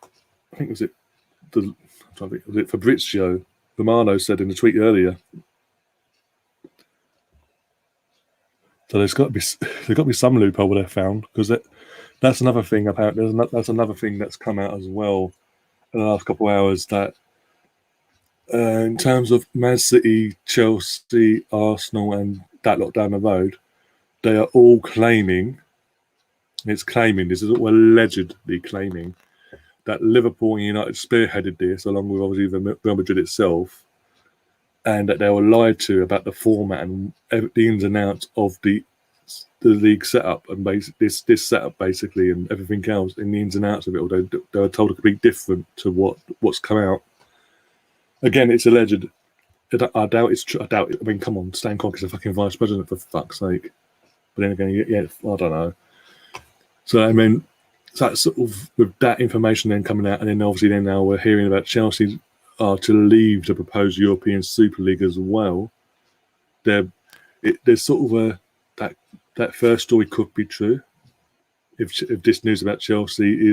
I think was it Fabrizio Romano said in the tweet earlier. So there's got to be some loophole they found, because that's another thing. Apparently, that's another thing that's come out as well in the last couple of hours, that in terms of Man City, Chelsea, Arsenal, and that lot down the road, they are all claiming. This is all allegedly claiming that Liverpool and United spearheaded this, along with obviously Real Madrid itself, and that they were lied to about the format and the ins and outs of the league setup, and this setup basically, and everything else in the ins and outs of it all. They were told it could be different to what's come out. Again, it's alleged. I doubt it's true. I doubt it. I mean, come on, Stan Kroenke is a fucking vice president, for fuck's sake. But then again, yeah, I don't know. So I mean, so sort of with that information then coming out, and then obviously now we're hearing about Chelsea are to leave the proposed European Super League as well. There's sort of that first story could be true if this news about Chelsea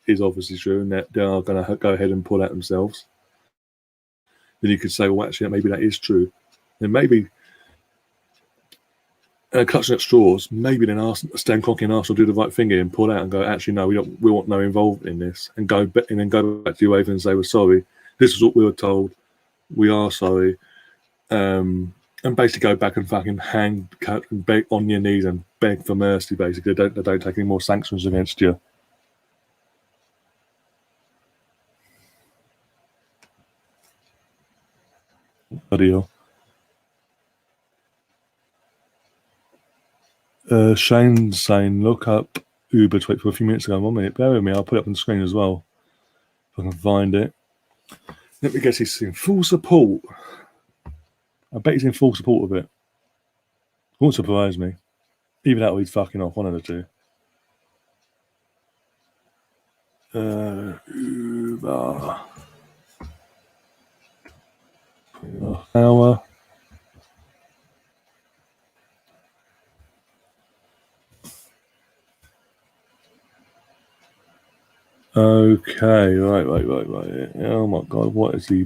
is obviously true, and that they are going to go ahead and pull out themselves. Then you could say, well, actually, maybe that is true, and maybe. Clutching at straws, maybe then Stan Kroenke and Arsenal do the right thing here and pull out and go, actually, no, we want no involvement in this, and then go back to UEFA and say, we're sorry, this is what we were told, we are sorry, and basically go back and fucking cut and beg on your knees and beg for mercy. Basically, they don't take any more sanctions against you. Bloody hell. Shane's saying, look up Uber tweet for a few minutes ago. 1 minute, bear with me, I'll put it up on the screen as well if I can find it. Let me guess, he's in full support. I bet he's in full support of it. Won't surprise me. Either that or he's fucking off, one of the two. Uber. Hour. Okay, right. Oh my god, what is he?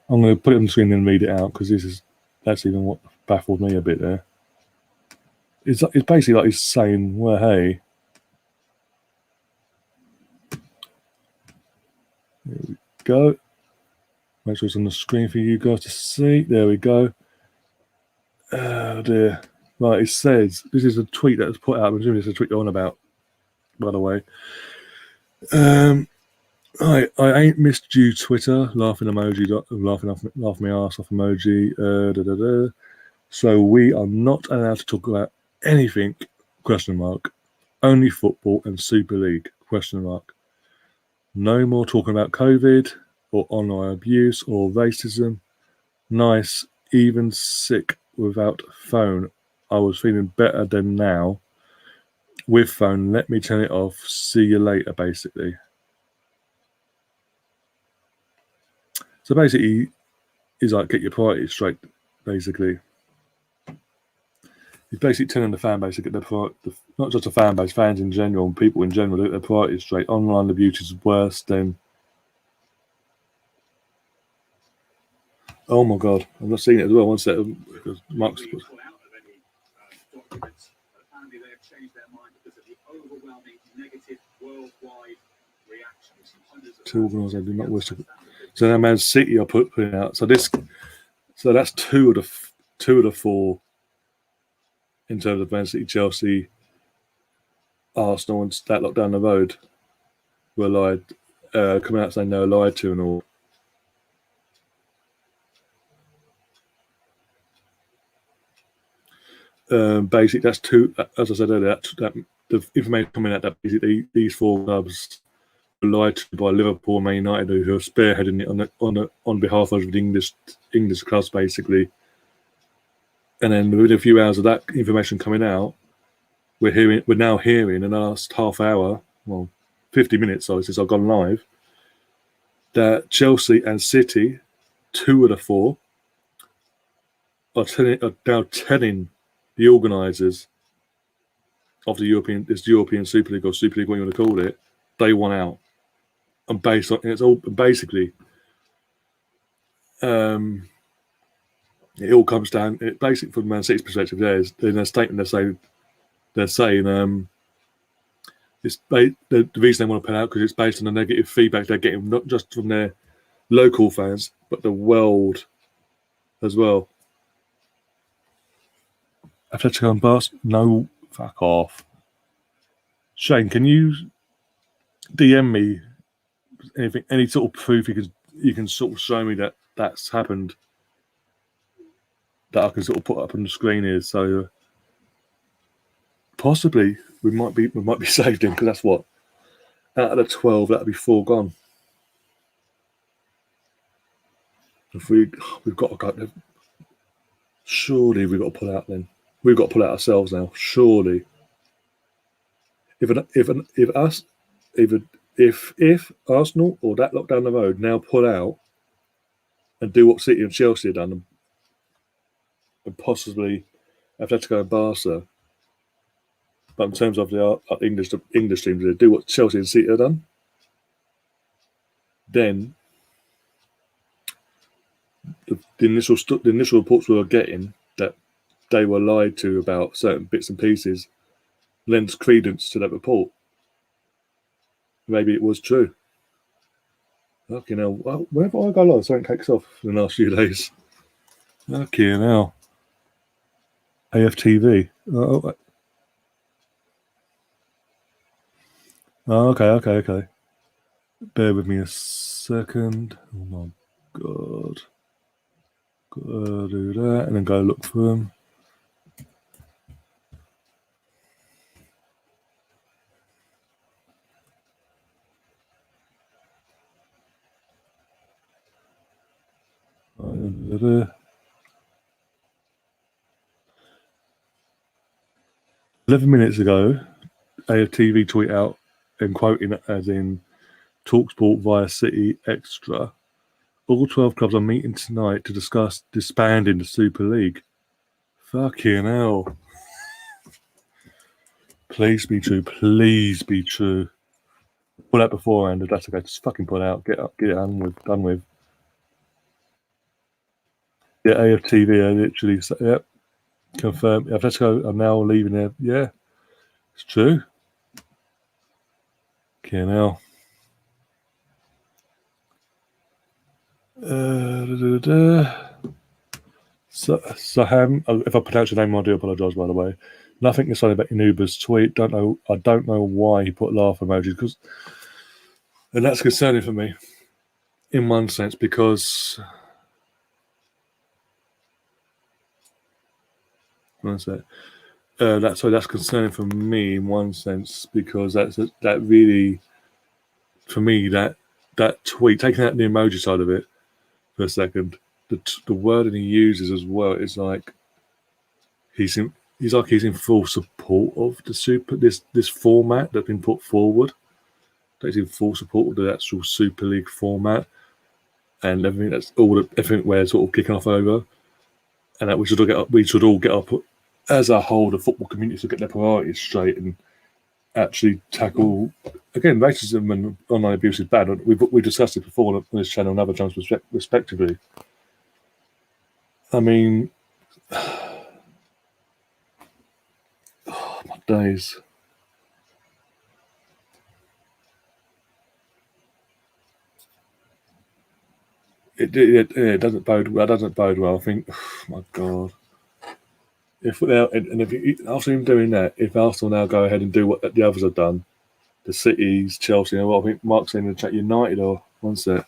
I'm going to put it on the screen and read it out, because that's even what baffled me a bit there. It's basically like he's saying, well, hey, there we go. Make sure it's on the screen for you guys to see. There we go. Oh dear. Right, it says, this is a tweet that was put out. I'm assuming it's a tweet you're on about, by the way. I ain't missed you, Twitter. Laughing emoji. Laughing my ass off emoji. So we are not allowed to talk about anything? ? Only football and Super League ? No more talking about COVID or online abuse or racism. Nice, even sick without phone. I was feeling better than now. With phone, let me turn it off. See you later, basically. So basically, he's like, get your priorities straight, basically. He's basically telling the fan base to get not just the fan base, fans in general, and people in general, to get their priorities straight. Online abuse is worse than. Oh my god, I'm not seeing it as well. One second, because Mark's. To organise, I do not wish to. So now Man City are putting out. So that's two of the four. In terms of Man City, Chelsea, Arsenal, and that lot down the road were lied, coming out saying they were lied to and all. Basically, that's two. As I said earlier, that the information coming out that basically these four clubs were lied to by Liverpool and Man United, who are spearheading it on behalf of the English clubs, basically. And then within a few hours of that information coming out, we're now hearing in the last half hour, 50 minutes since I've gone live, that Chelsea and City, two of the four, are now telling the organisers of the European Super League or Super League, what you want to call it, they want out. And based on it's all basically, it all comes down. It basically from Man City's perspective, there's in their statement they're saying the reason they want to pull out because it's based on the negative feedback they're getting not just from their local fans but the world as well. Atletico and Barca, no, fuck off. Shane, can you DM me anything, any sort of proof you can sort of show me that that's happened, that I can sort of put up on the screen here? So possibly we might be saved in, because that's what, out of the 12, that'd be 4 gone. If we've got to go, surely we've got to pull out then. We've got to pull out ourselves now, surely. If Arsenal or that lot down the road now pull out and do what City and Chelsea have done, and possibly Atletico and Barca, but in terms of the English teams, they do what Chelsea and City have done, then the initial reports we were getting that they were lied to about certain bits and pieces lends credence to that report. Maybe it was true. Okay, now whenever I go live, something kicks off in the last few days. Okay, now AFTV. Okay. Bear with me a second. Oh my god. Gotta do that and then go look for them. Right, 11 minutes ago, AFTV tweet out and quoting it as in TalkSport via City Extra. All 12 clubs are meeting tonight to discuss disbanding the Super League. Fucking hell. Please be true. Please be true. Pull out beforehand. If that's okay, just fucking pull out. Get it done with. Yeah, AFTV are literally, yep, confirm. Atletico are now leaving there. Yeah, it's true. Okay, now. Saham, if I pronounce your name, I do apologise, by the way. Nothing to say about Inuba's tweet. I don't know why he put laugh emojis, and that's concerning for me, in one sense, because that's concerning for me in one sense, because that really, for me, that tweet, taking out the emoji side of it for a second, the wording he uses as well is like he's in full support of the this format that's been put forward. That he's in full support of the actual Super League format and everything. Everything we're sort of kicking off over, and that we should all get up as a whole. The football community to get their priorities straight and actually tackle, again, racism and online abuse is bad. We discussed it before on this channel and other channels respectively. I mean, my days. It doesn't bode well. I think, oh my God. After him doing that, if Arsenal now go ahead and do what the others have done, the Cities, Chelsea, and what I think Mark's saying in the chat, United or one set.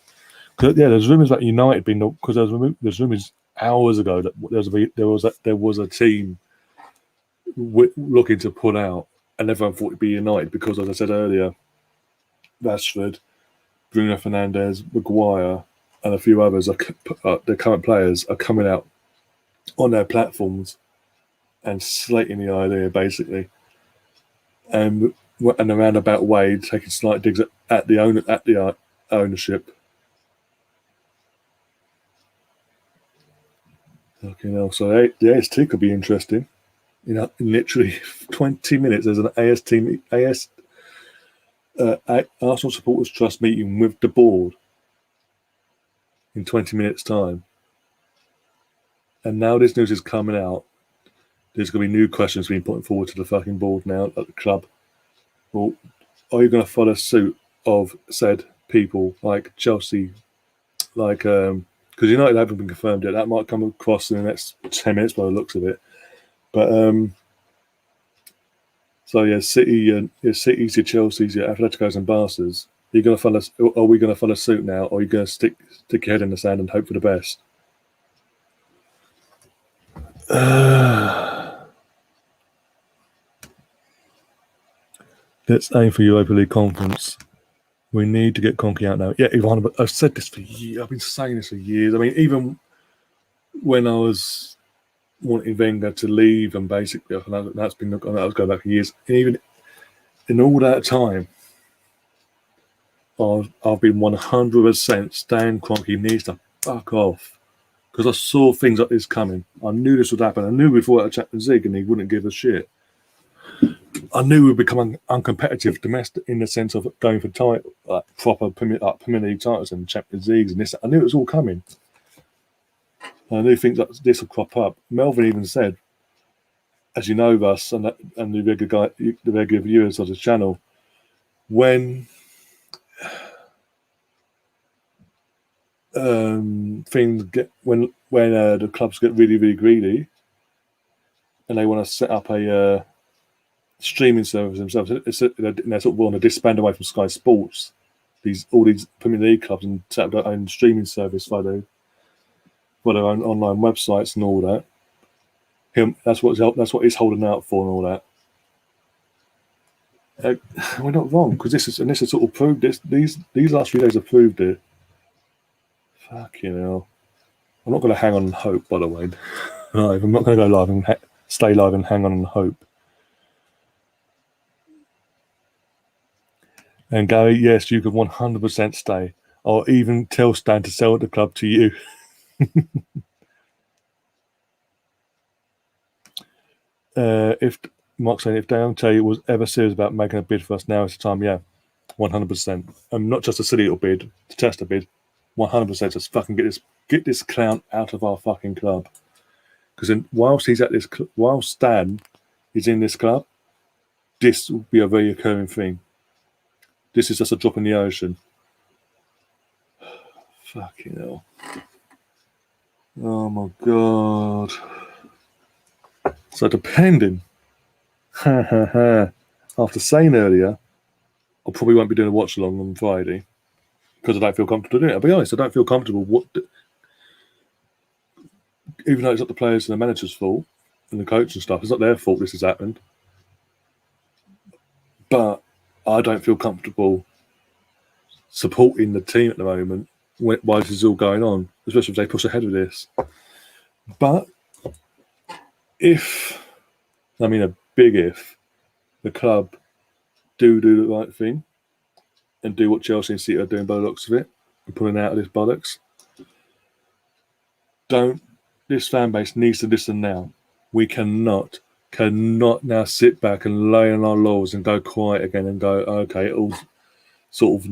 Yeah, there's rumours about United being, because there's rumours hours ago that there was a team looking to pull out, and everyone thought it'd be United because, as I said earlier, Rashford, Bruno Fernandes, Maguire, and a few others the current players are coming out on their platforms and slating the idea basically, and in a roundabout way taking slight digs at the ownership. Okay, now so the AST could be interesting. In literally 20 minutes, there's an Arsenal Supporters Trust meeting with the board in 20 minutes' time. And now this news is coming out. There's going to be new questions being put forward to the fucking board now at the club. Well, are you going to follow suit of said people like Chelsea, like because United haven't been confirmed yet. That might come across in the next 10 minutes by the looks of it. But so yeah, City's, your Chelsea's, your Atleticos and Barca's. Are we going to follow suit now, or are you going to stick your head in the sand and hope for the best? Let's aim for Europa League conference. We need to get Conky out now. Yeah, Ivan, but I've said this for years. I've been saying this for years. I mean, even when I was wanting Wenger to leave, and basically, that's been that was going back for years. And even in all that time, I've been 100% Stan Kroenke needs to fuck off, because I saw things like this coming. I knew this would happen. I knew before at Champions League, and he wouldn't give a shit. I knew we'd become uncompetitive domestic in the sense of going for title, like proper Premier League titles and Champions Leagues and this. I knew it was all coming. I knew things like this would crop up. Melvin even said, as you know, Russ, and the regular viewers of the channel, when things get when the clubs get really, really greedy, and they want to set up a streaming service themselves, they're sort of want to disband away from Sky Sports, all these Premier League clubs, and set up their own streaming service for their own online websites and all that. That's what he's holding out for and all that. We're not wrong, because this has sort of proved this. These last few days have proved it. Fucking hell! I'm not going to hang on and hope. By the way, I'm not going to go live and stay live and hang on and hope. And Gary, yes, you could 100% stay. I'll even tell Stan to sell the club to you. If Mark saying if Deontay was ever serious about making a bid for us, now is the time. Yeah, 100%. And not just a silly little bid to test a bid. 100%. Just fucking get this clown out of our fucking club. Because while Stan is in this club, this will be a very occurring thing. This is just a drop in the ocean. Fucking hell. Oh my god. So depending, after saying earlier, I probably won't be doing a watch along on Friday because I don't feel comfortable doing it. I'll be honest, I don't feel comfortable. Even though it's not the players and the manager's fault and the coach and stuff, it's not their fault this has happened. But I don't feel comfortable supporting the team at the moment while this is all going on, especially if they push ahead with this. But a big if, the club do the right thing and do what Chelsea and City are doing by the looks of it and pulling out of this bollocks, this fan base needs to listen now. We cannot now sit back and lay on our laurels and go quiet again and go, okay, it all sort of,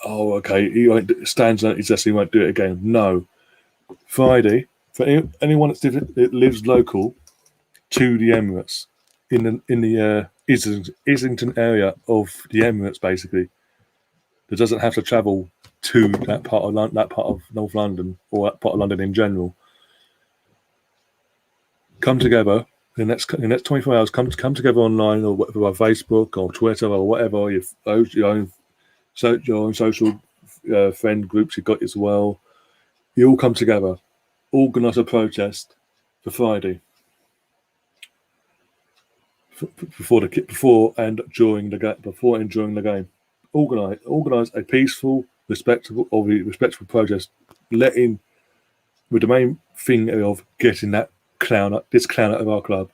he won't stands on it, he won't do it again. No. Friday, for anyone that lives local to the Emirates, in the Islington area of the Emirates, basically, that doesn't have to travel to that part of North London or that part of London in general. Come together in the next 24 hours. Come together online or whatever, by Facebook or Twitter or whatever. Your own social friend groups you've got as well. You all come together, organise a protest for Friday, before and during the game. Organise a peaceful, respectable protest, with the main thing of getting this clown out of our club.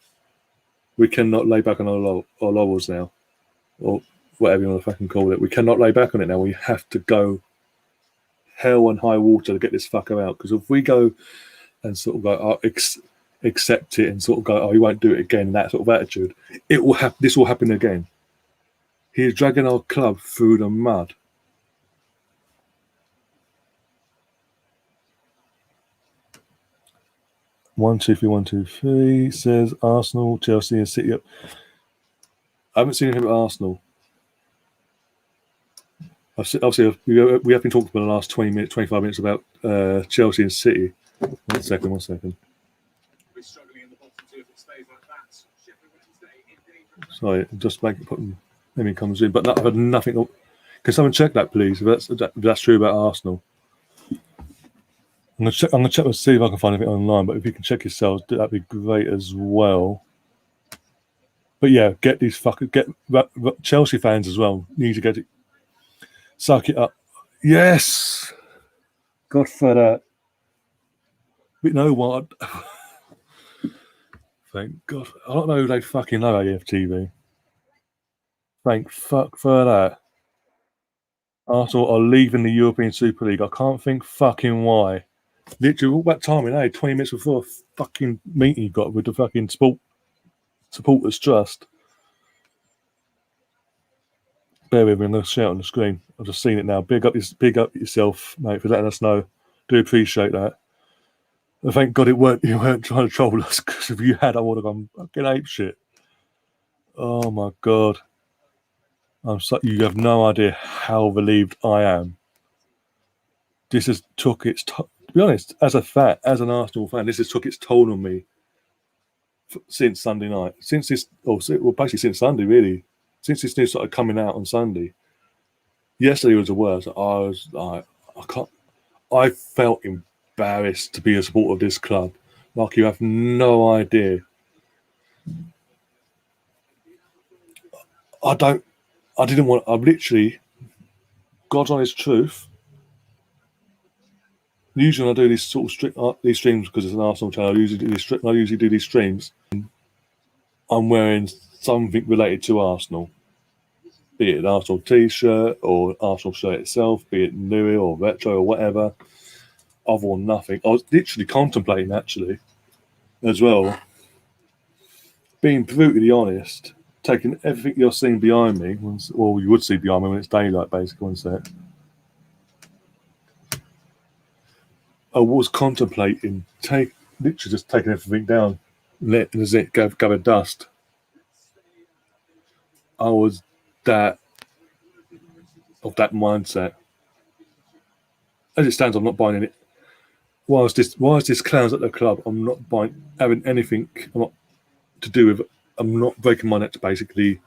We cannot lay back on our laurels now, or whatever you want to fucking call it. We cannot lay back on it now. We have to go hell and high water to get this fucker out. Because if we go and sort of go, accept it and sort of go, oh, he won't do it again, that sort of attitude, it will happen. This will happen again. He is dragging our club through the mud. One, two, three, 1, 2, 3 says Arsenal, Chelsea, and City. I haven't seen anything about Arsenal. Obviously, we have been talking for the last 20 minutes, 25 minutes about Chelsea and City. One second. We're struggling in the bottom two if it stays like that. Sheffield Wednesday in danger. Sorry, just putting anything comes in, but I've had nothing. Can someone check that, please? If that's true about Arsenal. I'm gonna check and see if I can find anything online. But if you can check yourselves, that'd be great as well. But yeah, get Chelsea fans as well. Need to get it. Suck it up. Yes. God for that. But you know what? Thank God. I don't know who they fucking know AFTV. Thank fuck for that. Arsenal are leaving the European Super League. I can't think fucking why. Literally all that time in 20 minutes before a fucking meeting you got with the fucking supporters trust. Bear with me, I'm going to shout on the screen. I've just seen it now. Big up yourself, mate, for letting us know. Do appreciate that. And thank God you weren't trying to troll us, because if you had, I would have gone fucking ape shit. Oh my God. You have no idea how relieved I am. This has took its to be honest, as an Arsenal fan, this has took its toll on me since Sunday night. Basically since Sunday, really. Since this news started coming out on Sunday. Yesterday was the worst. I felt embarrassed to be a supporter of this club. Like, you have no idea. I've literally, God's honest truth. Usually when I do these sort of these streams, because it's an Arsenal channel, I usually do these streams. I'm wearing something related to Arsenal. Be it an Arsenal t-shirt or Arsenal shirt itself, be it new or retro or whatever. I've worn nothing. I was literally contemplating, actually, as well, being brutally honest, taking everything you're seeing behind me, well, you would see behind me when it's daylight, basically, one sec. I was contemplating literally just taking everything down, letting it cover dust. I was of that mindset. As it stands, I'm not buying it. Whilst this clowns at the club, I'm not having anything to do with. I'm not breaking my neck to basically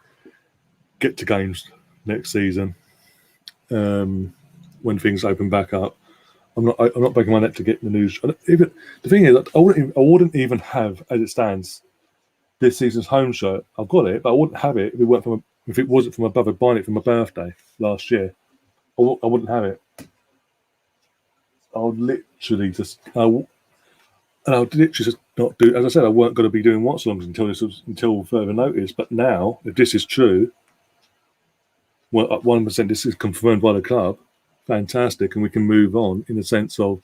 get to games next season when things open back up. I'm not breaking my neck to get the news. The thing is, I wouldn't even have, as it stands, this season's home shirt. I've got it, but I wouldn't have it if it wasn't from my brother buying it for my birthday last year. I wouldn't have it. I would literally just not do. As I said, I weren't going to be doing watch-alongs until further notice. But now, if this is true, well, at 1% this is confirmed by the club. Fantastic, and we can move on in the sense of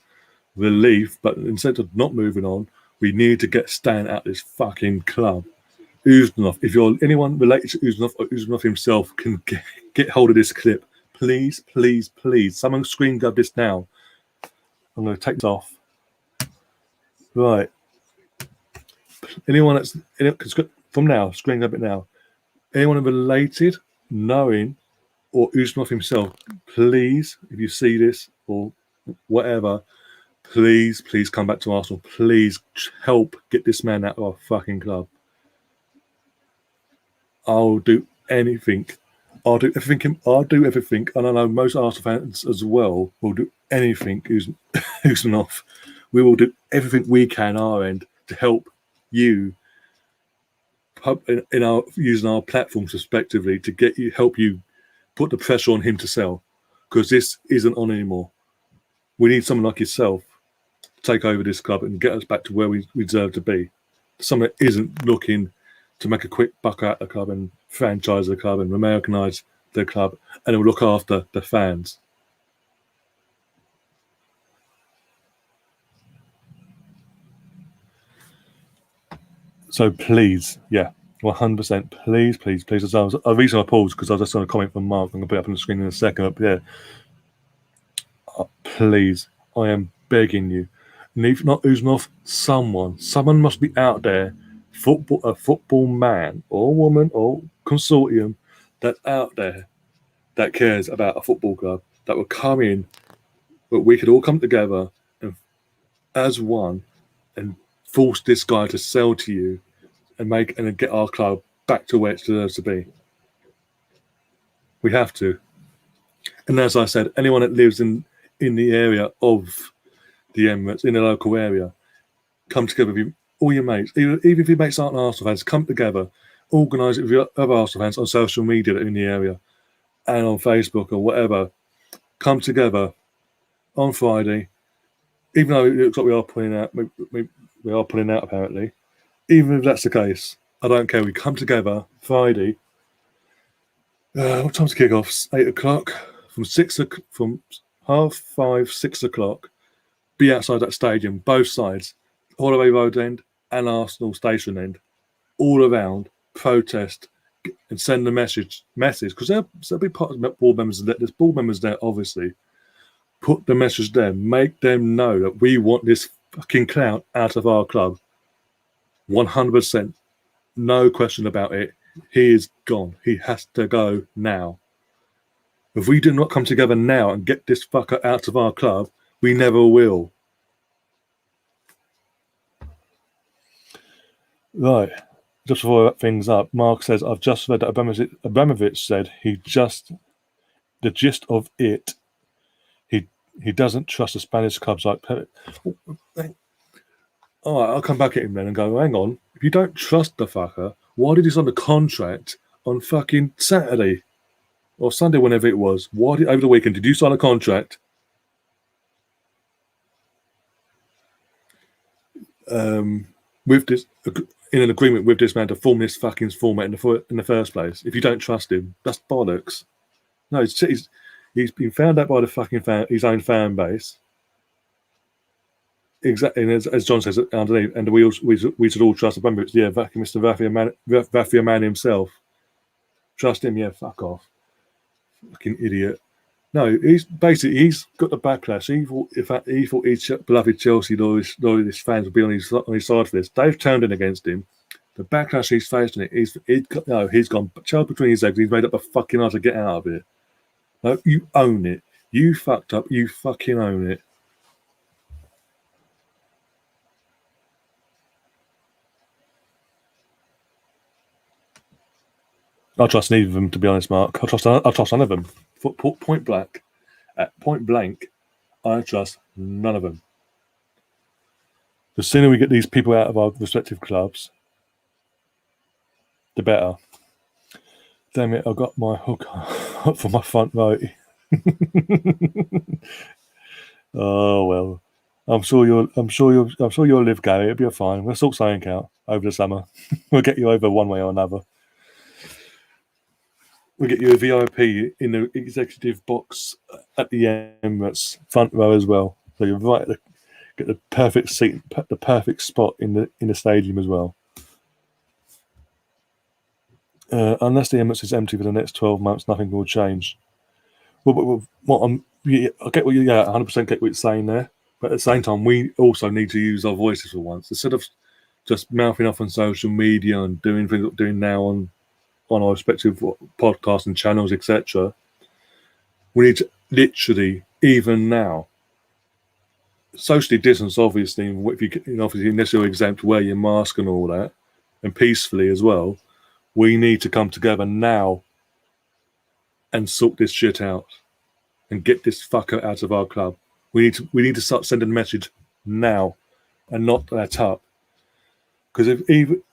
relief. But instead of not moving on, we need to get Stan out of this fucking club. Usmanov, if you're anyone related to Usmanov or Usmanov himself can get hold of this clip, please, please, please. Someone screen grab this now. I'm going to take this off. Right. Anyone from now, screen grab it now. Anyone related, knowing, or Usmanov himself, please, if you see this or whatever, please come back to Arsenal. Please help get this man out of our fucking club. I'll do anything. I'll do everything. And I know most Arsenal fans as well will do anything. Usmanov. We will do everything we can our end to help you using our platforms respectively to help you put the pressure on him to sell, because this isn't on anymore. We need someone like yourself to take over this club and get us back to where we deserve to be. Someone that isn't looking to make a quick buck out of the club and franchise the club and Americanise the club, and it will look after the fans. So please, yeah, 100%, please. The reason I paused because I was just on a comment from Mark. I'm going to put it up on the screen in a second. But yeah, please, I am begging you, leave not Usmanov. Someone must be out there, a football man or woman or consortium that's out there that cares about a football club that will come in, but we could all come together and as one and force this guy to sell to you and get our club back to where it deserves to be. We have to. And as I said, anyone that lives in the area of the Emirates, in the local area, come together with all your mates. Even if your mates aren't Arsenal fans, come together, organise it with your other Arsenal fans on social media that are in the area and on Facebook or whatever. Come together on Friday, even though it looks like we are pulling out apparently. Even if that's the case, I don't care. We come together Friday. What time's the kick-offs? 8 o'clock. From 5:30, 6 o'clock. Be outside that stadium, both sides, Holloway Road end and Arsenal Station end, all around, protest and send the message because there'll be part of board members there. There's board members there, obviously. Put the message there. Make them know that we want this fucking clown out of our club. 100%. No question about it. He is gone. He has to go now. If we do not come together now and get this fucker out of our club, we never will. Right. Just before I wrap things up, Mark says, I've just read that Abramovich said the gist of it, he doesn't trust the Spanish clubs like Pep. All right, I'll come back at him then and go, hang on. If you don't trust the fucker, why did he sign the contract on fucking Saturday or Sunday, whenever it was? Why over the weekend did you sign a contract? With this, in an agreement with this man to form this fucking format in the first place. If you don't trust him, that's bollocks. No, he's been found out by the fucking his own fan base. Exactly, and as John says underneath, and we should all trust Abramovich. Yeah, Mr. Raffia man himself. Trust him, yeah, fuck off. Fucking idiot. No, he's got the backlash. He thought his beloved Chelsea loyalist fans would be on his side for this. They've turned in against him. The backlash he's facing he's gone child between his legs. He's made up a fucking eye to get out of it. No, you own it. You fucked up. You fucking own it. I trust neither of them, to be honest, Mark. I trust none of them. Point blank, I trust none of them. The sooner we get these people out of our respective clubs, the better. Damn it! I got my hook up for my front row. Oh well, I'm sure you'll live, Gary. It'll be fine. We'll sort something out over the summer. We'll get you over one way or another. We'll get you a VIP in the executive box at the Emirates front row as well. So you're right. Get the perfect seat, the perfect spot in the stadium as well. Unless the Emirates is empty for the next 12 months, nothing will change. I get what 100% get what you're saying there. But at the same time, we also need to use our voices for once. Instead of just mouthing off on social media and doing things we're doing now on our respective podcasts and channels, etc. We need to literally, even now, socially distance, obviously, unless you're exempt, wear your mask and all that, and peacefully as well. We need to come together now and sort this shit out and get this fucker out of our club. We need to start sending a message now and not let up. Because even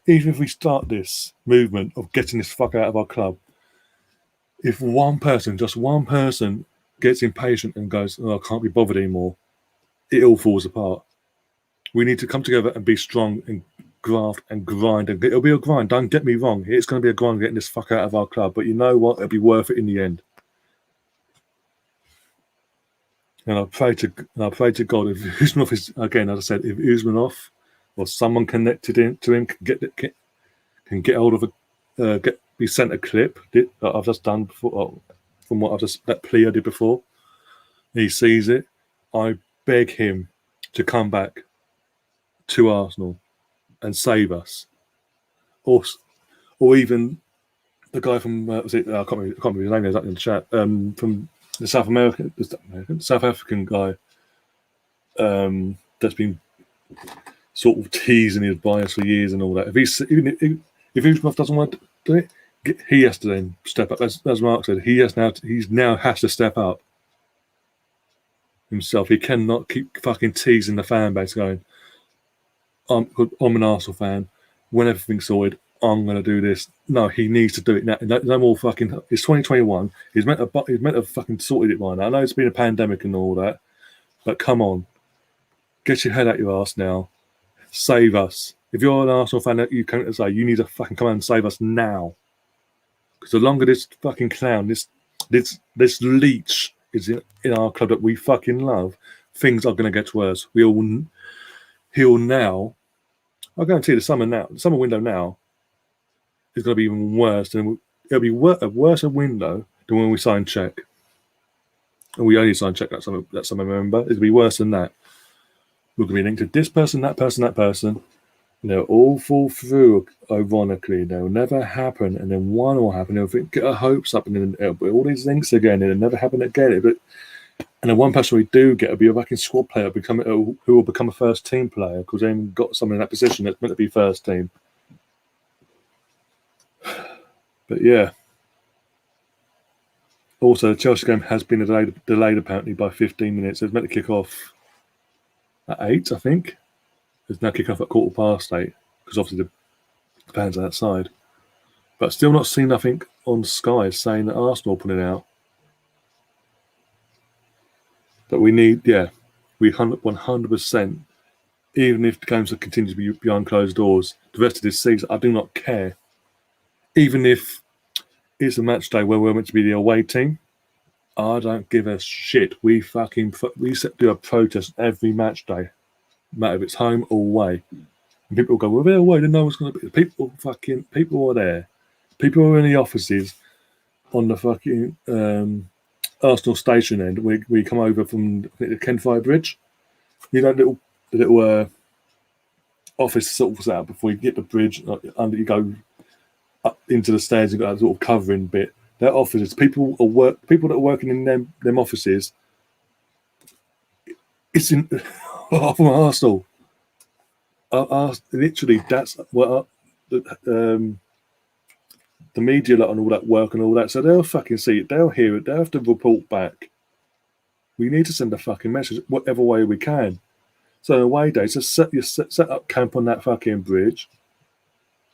if we start this movement of getting this fucker out of our club, if just one person gets impatient and goes, I can't be bothered anymore, it all falls apart. We need to come together and be strong and graft and grind. And it'll be a grind. Don't get me wrong. It's going to be a grind getting this fucker out of our club. But you know what? It'll be worth it in the end. And I pray to God, if Usmanov is, again, as I said, if Usmanov or someone connected to him can get hold of be sent a clip that I've just done before, from what that plea I did before. He sees it. I beg him to come back to Arsenal and save us, or even the guy from I can't remember his name. There's that in the chat. From the South African guy that's been sort of teasing his bias for years and all that. If Usman doesn't want to do it, he has to then step up. As Mark said, he's now has to step up himself. He cannot keep fucking teasing the fan base, going, "I'm an Arsenal fan. When everything's sorted, I'm going to do this." No, he needs to do it now. No more fucking. It's 2021. He's meant to have fucking sorted it by now. I know it's been a pandemic and all that, but come on, get your head out your ass now. Save us. If you're an Arsenal fan, you can't say you need to fucking come out and save us now. Because the longer this fucking clown, this leech is in our club that we fucking love, things are going to get worse. He'll now. I'll guarantee the summer window now is going to be even worse. It'll be a worse window than when we signed Czech. And we only signed Czech that summer, remember? It'll be worse than that. We're going to be linked to this person, that person, that person. And they'll all fall through, ironically. They'll never happen. And then one will happen. They'll get our hopes up and then it'll be all these links again. And it'll never happen again. And then one person we do get will be a fucking squad player who will become a first team player because they haven't got someone in that position that's meant to be first team. But yeah. Also, the Chelsea game has been delayed apparently by 15 minutes. It's meant to kick off at 8, I think. It's now kicking off at 8:15 because obviously the fans are outside. But still not seen nothing on Sky saying that Arsenal are putting it out. But we 100%, even if the games will continue to be behind closed doors, the rest of this season, I do not care. Even if it's a match day where we're meant to be the away team, I don't give a shit. We do a protest every match day, no matter if it's home or away. And people will go, well, they're away, then no one's going to be. People are there. People are in the offices on the fucking Arsenal station end. We come over from the Kenfire Bridge. You know, the little office sort of set up before you get the bridge. You go up into the stairs. You got that sort of covering bit. Their offices. People that are working in them offices. It's in from Arsenal. Literally, that's what the media lot and all that work and all that. So they'll fucking see it. They'll hear it. They'll have to report back. We need to send a fucking message, whatever way we can. So away days, just set up camp on that fucking bridge,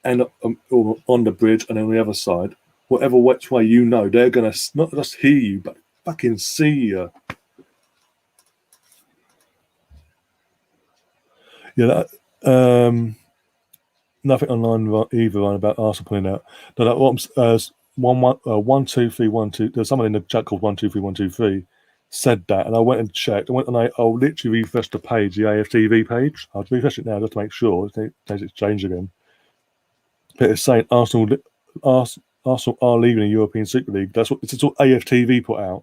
and or on the bridge, and on the other side, whatever which way you know, they're gonna not just hear you, but fucking see you. Yeah, nothing online either about Arsenal pulling out. No, that was 1 2 3 1 2. There's someone in the chat called 1 2 3 1 2 3 said that, and I went and checked. I'll literally refresh the page, the AFTV page. I'll refresh it now just to make sure it's changed again. But it's saying Arsenal are leaving the European Super League. That's what AFTV put out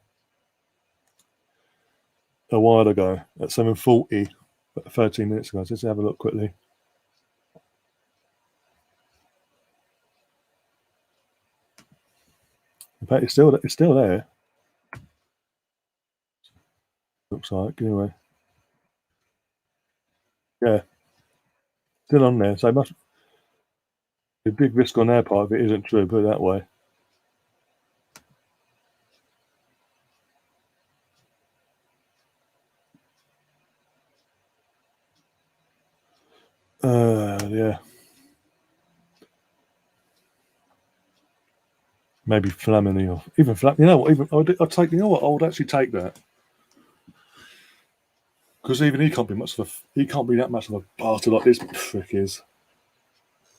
a while ago at 7:40, 13 minutes ago. So let's have a look quickly. In fact, it's still there. Looks like, anyway. Yeah. Still on there. So much a big risk on their part if it isn't true, put it that way. Yeah. Maybe Flamini or even Flam. You know what? I would actually take that. Because even he can't be that much of a bastard like this prick is.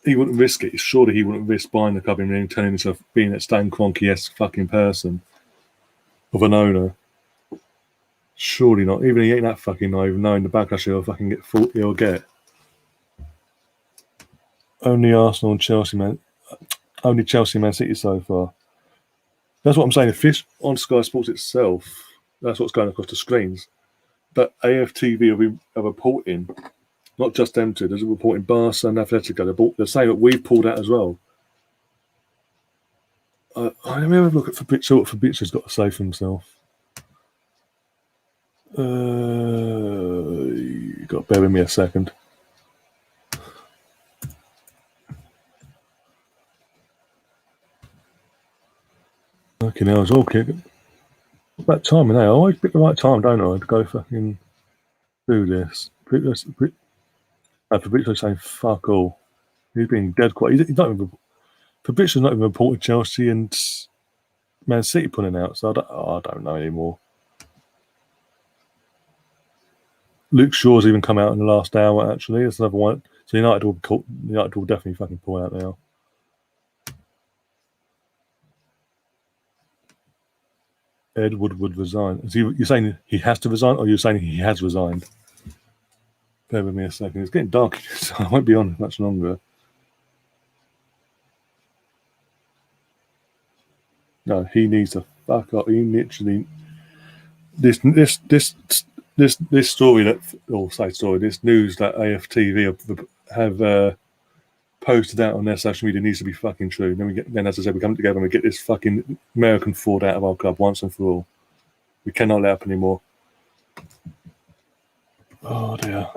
He wouldn't risk it. Surely he wouldn't risk buying the club and then turning himself being that Stan Kroenke-esque fucking person of an owner. Surely not. Even he ain't that fucking naive, knowing the backlash he'll fucking get. Only Arsenal and Chelsea, man. Only Chelsea and Man City so far. That's what I'm saying. If this on Sky Sports itself, that's what's going across the screens. But AFTV are reporting, not just them two, there's a reporting Barca and Atletico. They're saying that we've pulled out as well. Let me have a look at Fabrizio, what Fabrizio's got to say for himself. You got to bear with me a second. Okay, now it's all kicking. About time now. I always pick the right time, don't I, to go fucking do this. Fabrizio's saying fuck all. He's been dead quiet. He's not even. Fabrizio's not even reported Chelsea and Man City pulling out, so I don't know anymore. Luke Shaw's even come out in the last hour, actually. It's another one. So United will definitely fucking pull out now. Ed Woodward resign. You're saying he has to resign, or you're saying he has resigned? Bear with me a second. It's getting dark, so I won't be on much longer. No, he needs to fuck up. He literally this story this news that AFTV have posted out on their social media needs to be fucking true. Then as I said, we come together and we get this fucking American fraud out of our club once and for all. We cannot let up anymore. Oh dear.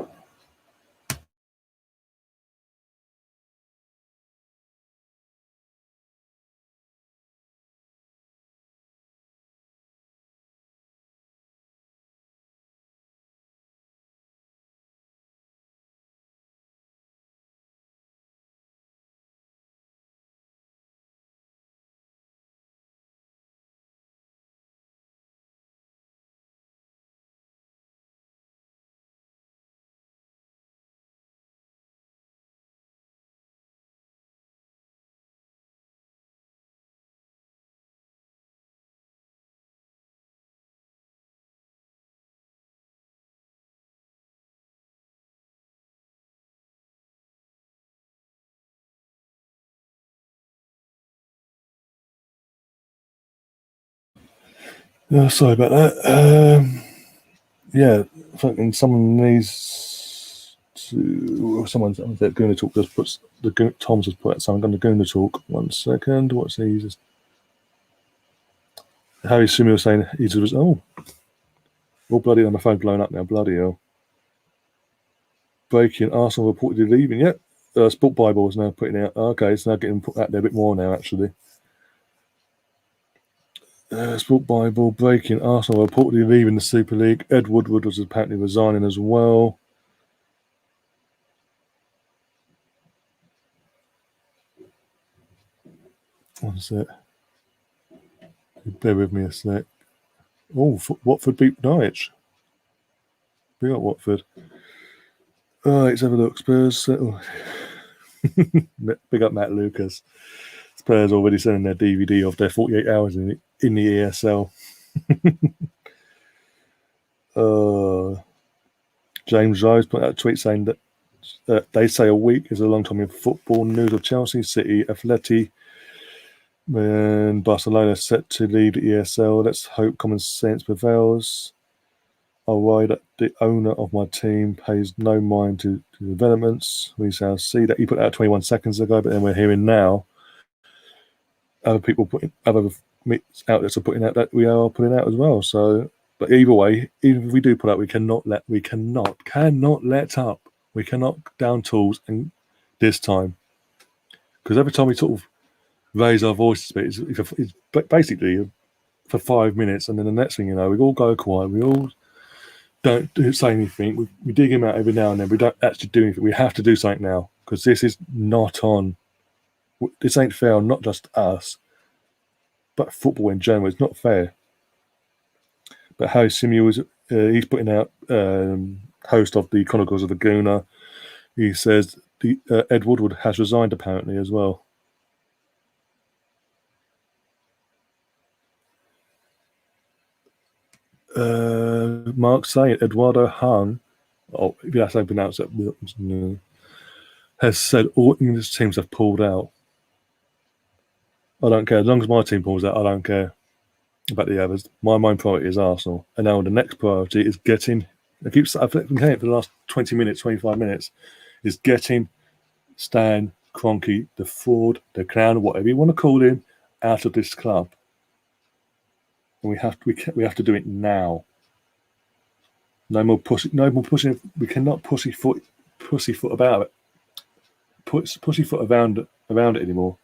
Sorry about that. Yeah, fucking someone needs to. Someone's going to talk. Tom's just put out something. I'm going to talk. 1 second. What's he? Harry Sumi was saying he's all bloody on my phone blowing up now. Bloody hell. Breaking. Arsenal reportedly leaving. Yep. Sport Bible is now putting out. Okay, it's now getting put out there a bit more now, actually. Sport Bible breaking. Arsenal reportedly leaving the Super League. Ed Woodward was apparently resigning as well. One sec. Bear with me a sec. Oh, Watford beat Norwich. Big up Watford. Let's have a look. Spurs. Big up Matt Lucas. Spurs already sending their DVD of their 48 hours in the ESL. James Rose put out a tweet saying that they say a week is a long time in football. News of Chelsea, City, Atleti, and Barcelona set to lead the ESL. Let's hope common sense prevails. I'll worry that the owner of my team pays no mind to developments. We shall see. That he put out 21 seconds ago, but then we're hearing now other outlets are putting out that we are putting out as well. So, but either way, even if we do put out, we cannot let up. We cannot down tools and this time, because every time we sort of raise our voices a bit, it's basically for 5 minutes, and then the next thing you know, we all go quiet. We all don't say anything. We dig him out every now and then. We don't actually do anything. We have to do something now, because this is not on. This ain't fair on not just us, but football in general. It's not fair. But Harry Simeon he's putting out host of the Chronicles of the Gooner. He says Ed Woodward has resigned apparently as well. Mark saying Eduardo Hahn. Oh, if that's how you pronounce it. has said all English teams have pulled out. I don't care. As long as my team pulls out, I don't care about the others. My main priority is Arsenal. And now the next priority is getting, I've been saying it for the last 20 minutes, 25 minutes, is getting Stan Kroenke, the fraud, the clown, whatever you want to call him, out of this club. And we have to do it now. No more pushing. We cannot pussyfoot about it. Pussyfoot around it anymore.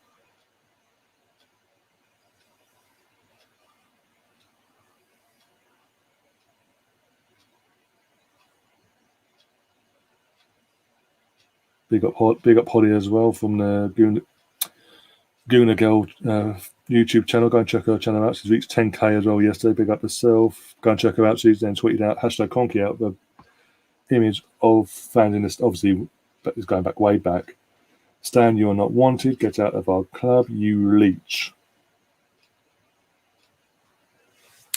Big up Holly as well from the Gooner Girl YouTube channel. Go and check her channel out. She's reached 10k as well yesterday. Big up herself. Go and check her out. She's then tweeted out #Kroenke out the image of fans in this. Obviously, that is going back way back. Stan, you are not wanted. Get out of our club, you leech.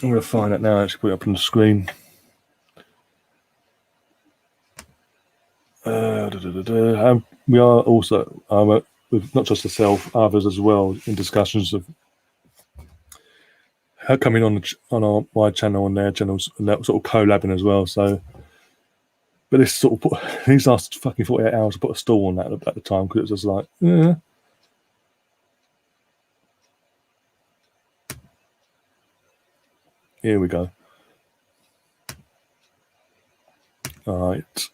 I'm going to find it now. Actually, put it up on the screen. We are also with not just yourself, others as well, in discussions of her coming on my channel and their channels, and that sort of collabing as well. So, but this sort of these last fucking 48 hours to put a stall on that at the time because it was just like, yeah. Here we go. All right.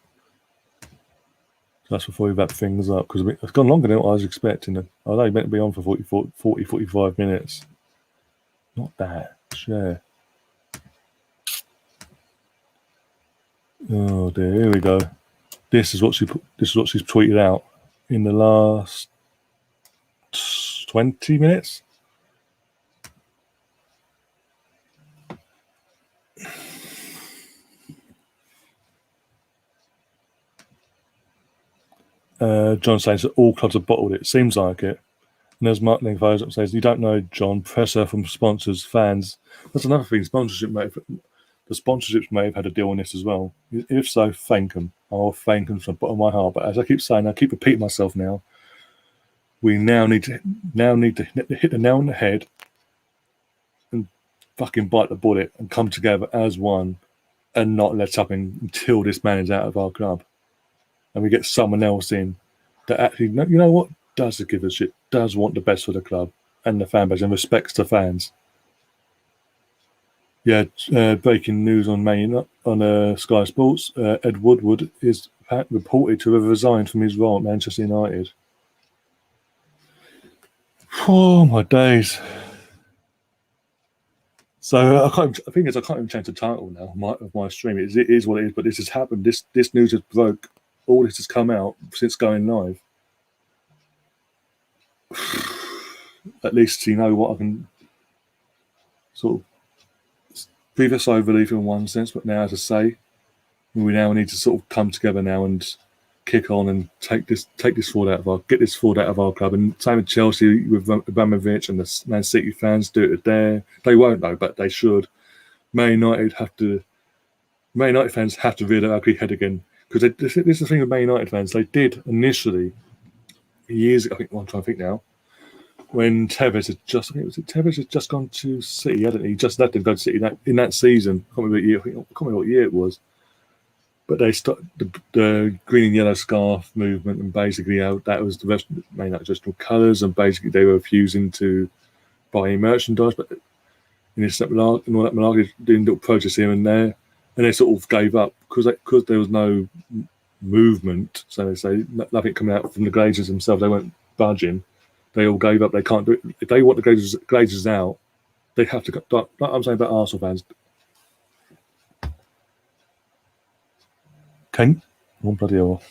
That's before we wrap things up because it's gone longer than what I was expecting. I was only meant to be on for 40, 45 minutes. Not that. Share. Oh dear, here we go. This is what she's tweeted out in the last 20 minutes. John says that all clubs have bottled it. Seems like it. And as Mark Lingford says, you don't know, John, pressure from sponsors, fans. That's another thing. The sponsorships may have had a deal on this as well. If so, thank them. I'll thank them from the bottom of my heart. But as I keep saying, I keep repeating myself now. We now need to hit the nail on the head and fucking bite the bullet and come together as one and not let up until this man is out of our club. And we get someone else in that actually, you know what, does give a shit, does want the best for the club and the fan base and respects the fans. Yeah, breaking news on Sky Sports. Ed Woodward is reported to have resigned from his role at Manchester United. Oh my days! So I can't even change the title now of my stream. It is what it is. But this has happened. This news has broke. All this has come out since going live. At least you know what I can sort of breathe a sigh of relief in one sense. But now, as I say, we now need to sort of come together now and kick on and get this fraud out of our club. And same with Chelsea with Abramovich and the Man City fans do it there. They won't though, but they should. Man United fans have to rear their ugly head again. Because this is the thing with Man United fans. They did initially, years ago, I'm trying to think now, when Tevez had just gone to City, hadn't he? Just left him go to City in that season. I can't remember what year it was. But they started the green and yellow scarf movement, and basically that was the rest of the Man United adjustable colours, and basically they were refusing to buy merchandise. But in this and all that malarkey, doing little protests here and there. And they sort of gave up because there was no movement. So they say nothing coming out from the Glazers themselves. They weren't budging. They all gave up. They can't do it. If they want the Glazers out, they have to. Like I'm saying about Arsenal fans. Kane, oh bloody hell!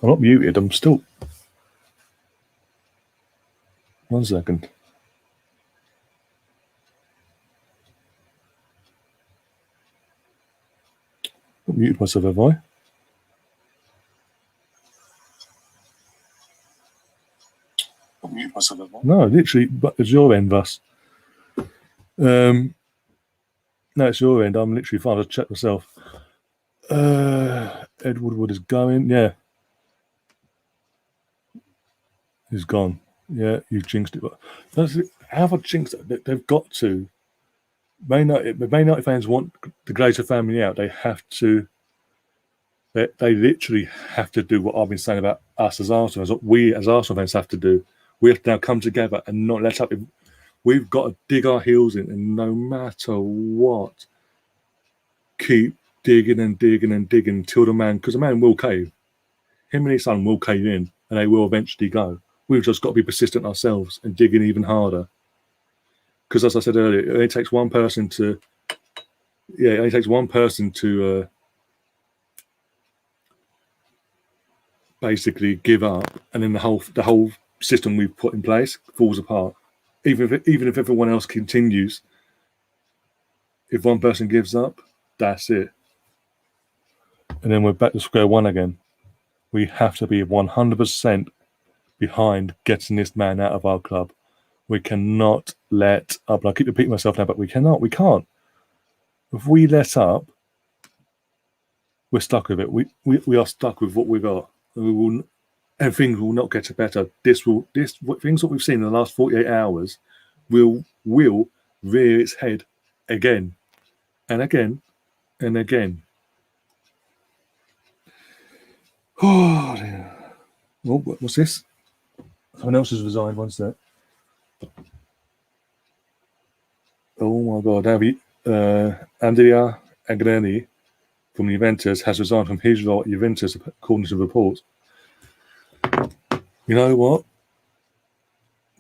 I'm not muted. I'm still. 1 second. I've muted myself, have I? No, literally, but it's your end, Russ. No, it's your end. I'm literally fine. I'll check myself. Ed Woodward is going. Yeah. He's gone. Yeah, you've jinxed it. But how have I jinxed it? They've got to. Man United fans want the Glazer family out. They have to. They literally have to do what I've been saying about us as Arsenal fans. What we as Arsenal fans have to do. We have to now come together and not let up. We've got to dig our heels in, and no matter what, keep digging and digging and digging until the man, because the man will cave. Him and his son will cave in, and they will eventually go. We've just got to be persistent ourselves and digging even harder. Because as I said earlier, it only takes one person to, basically give up, and then the whole system we've put in place falls apart. Even if everyone else continues, if one person gives up, that's it. And then we're back to square one again. We have to be 100% behind getting this man out of our club. We cannot let up. And I keep repeating myself now, but we can't. If we let up, we're stuck with it. We are stuck with what we got. And things will not get better. Things that we've seen in the last 48 hours will rear its head again and again and again. Oh dear. Oh, what's this? Someone else has resigned. One sec. Oh my God, Andrea Agnelli from Juventus has resigned from his role at Juventus, according to reports. You know what?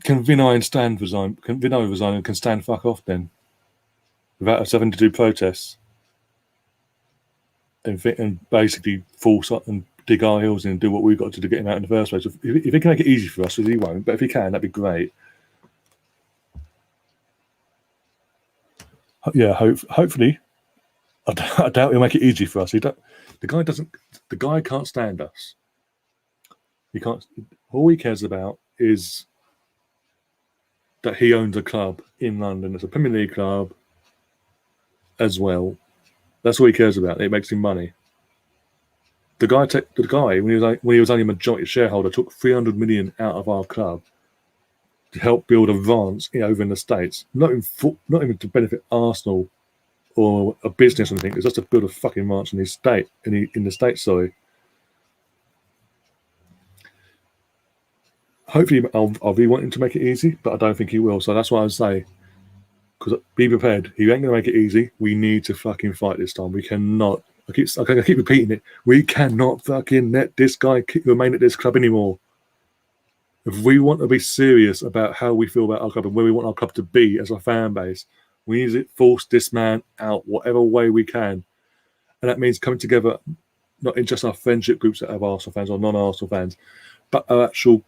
Can Vinay resign? Can Vinay resign and can Stan fuck off then? Without us having to do protests and basically force up and dig our heels in and do what we've got to get him out in the first place. If he can make it easy for us, because he won't, but if he can, that'd be great. Yeah, hopefully. I doubt he'll make it easy for us. The guy can't stand us. He can't. All he cares about is that he owns a club in London. It's a Premier League club as well. That's all he cares about. It makes him money. The guy, when he was only a majority shareholder, took 300 million out of our club to help build a ranch over in the States. Not even to benefit Arsenal or a business or anything. It's just to build a fucking ranch in the States. Sorry. Hopefully, I'll be wanting to make it easy, but I don't think he will. So that's what I would say. Because be prepared. He ain't going to make it easy. We need to fucking fight this time. We cannot. I keep repeating it. We cannot fucking let this guy remain at this club anymore. If we want to be serious about how we feel about our club and where we want our club to be as a fan base, we need to force this man out whatever way we can. And that means coming together, not in just our friendship groups that have Arsenal fans or non-Arsenal fans, but our actual...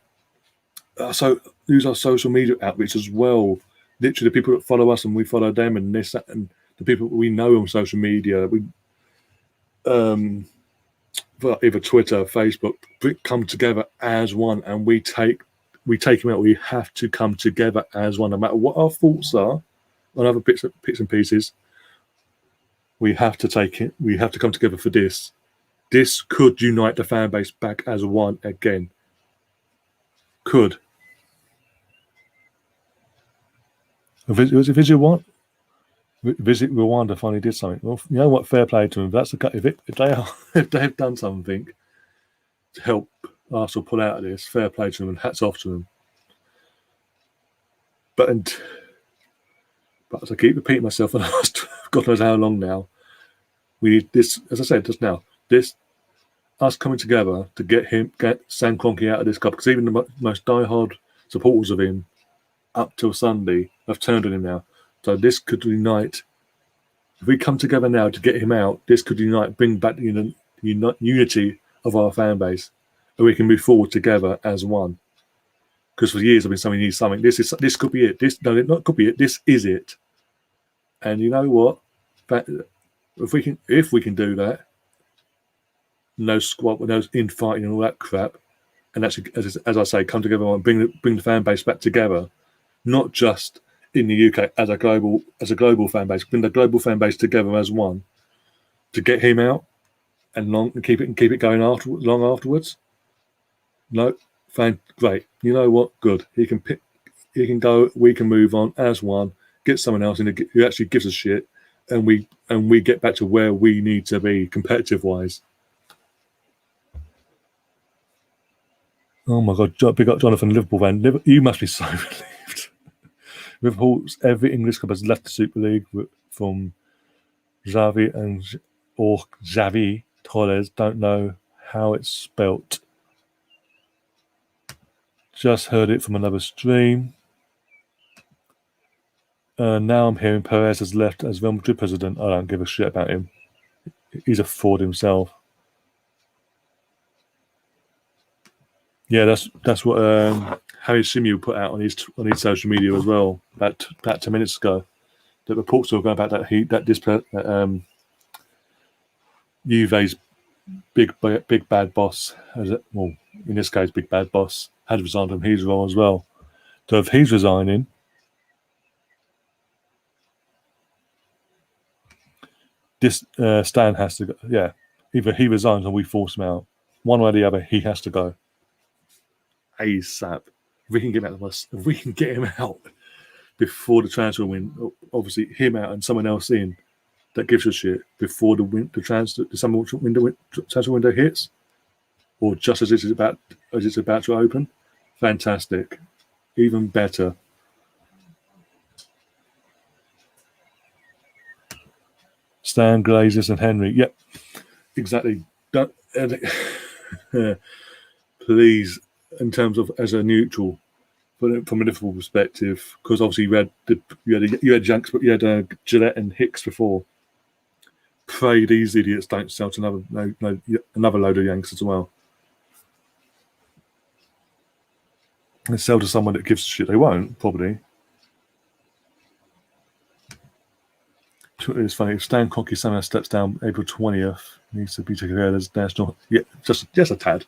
So use our social media outreach as well. Literally, the people that follow us and we follow them, and this and the people we know on social media, either Twitter, Facebook, come together as one, and we take him out. We have to come together as one, no matter what our thoughts are on other bits and pieces. We have to take it. We have to come together for this. This could unite the fan base back as one again. Could. Visit what? Visit Rwanda finally did something. Well, you know what? Fair play to them. That's if they have done something to help Arsenal pull out of this, fair play to them and hats off to them. But as I keep repeating myself for the last God knows how long now, we need this. As I said just now, us coming together to get Sam Kroenke out of this club, because even the most diehard supporters of him up till Sunday have turned on him now. So this could unite. If we come together now to get him out, this could unite, bring back the unity of our fan base, and we can move forward together as one. Because for years I've been saying we need something. This could be it. This is it. And you know what? If we can do that, no squat, no infighting and all that crap, and actually, as I say, come together and bring the fan base back together, not just in the UK as a global fan base, bring the global fan base together as one, to get him out and keep it going long afterwards. No, Great. You know what? Good. He can pick. He can go. We can move on as one. Get someone else in who actually gives a shit, and we get back to where we need to be competitive wise. Oh my God! Big up Jonathan, Liverpool fan. You must be so relieved. Liverpool's every English club has left the Super League from Xavi or Xavi Torres. Don't know how it's spelt. Just heard it from another stream. Now I'm hearing Perez has left as Real Madrid president. I don't give a shit about him. He's a fraud himself. Yeah, that's what Harry Symeou put out on his social media as well about 10 minutes ago. That reports are going about that Juve's big bad boss, in this case, big bad boss, had resigned from his role as well. So if he's resigning, this Stan has to go. Yeah, either he resigns or we force him out. One way or the other, he has to go. ASAP. If we can get him out before the transfer window, obviously him out and someone else in that gives a shit before the transfer window hits, or just as it's about to open. Fantastic, even better. Stan, Glazers, and Henry. Yep, exactly. Please, in terms of as a neutral, but from a Liverpool perspective, because obviously you had Janks, but you had Gillette and Hicks before. Pray these idiots don't sell to another load of Yanks as well. They sell to someone that gives a shit. They won't, probably. It's funny. If Stan Kroenke somehow steps down April 20th, needs to be taken care of as national. Yeah, just a tad.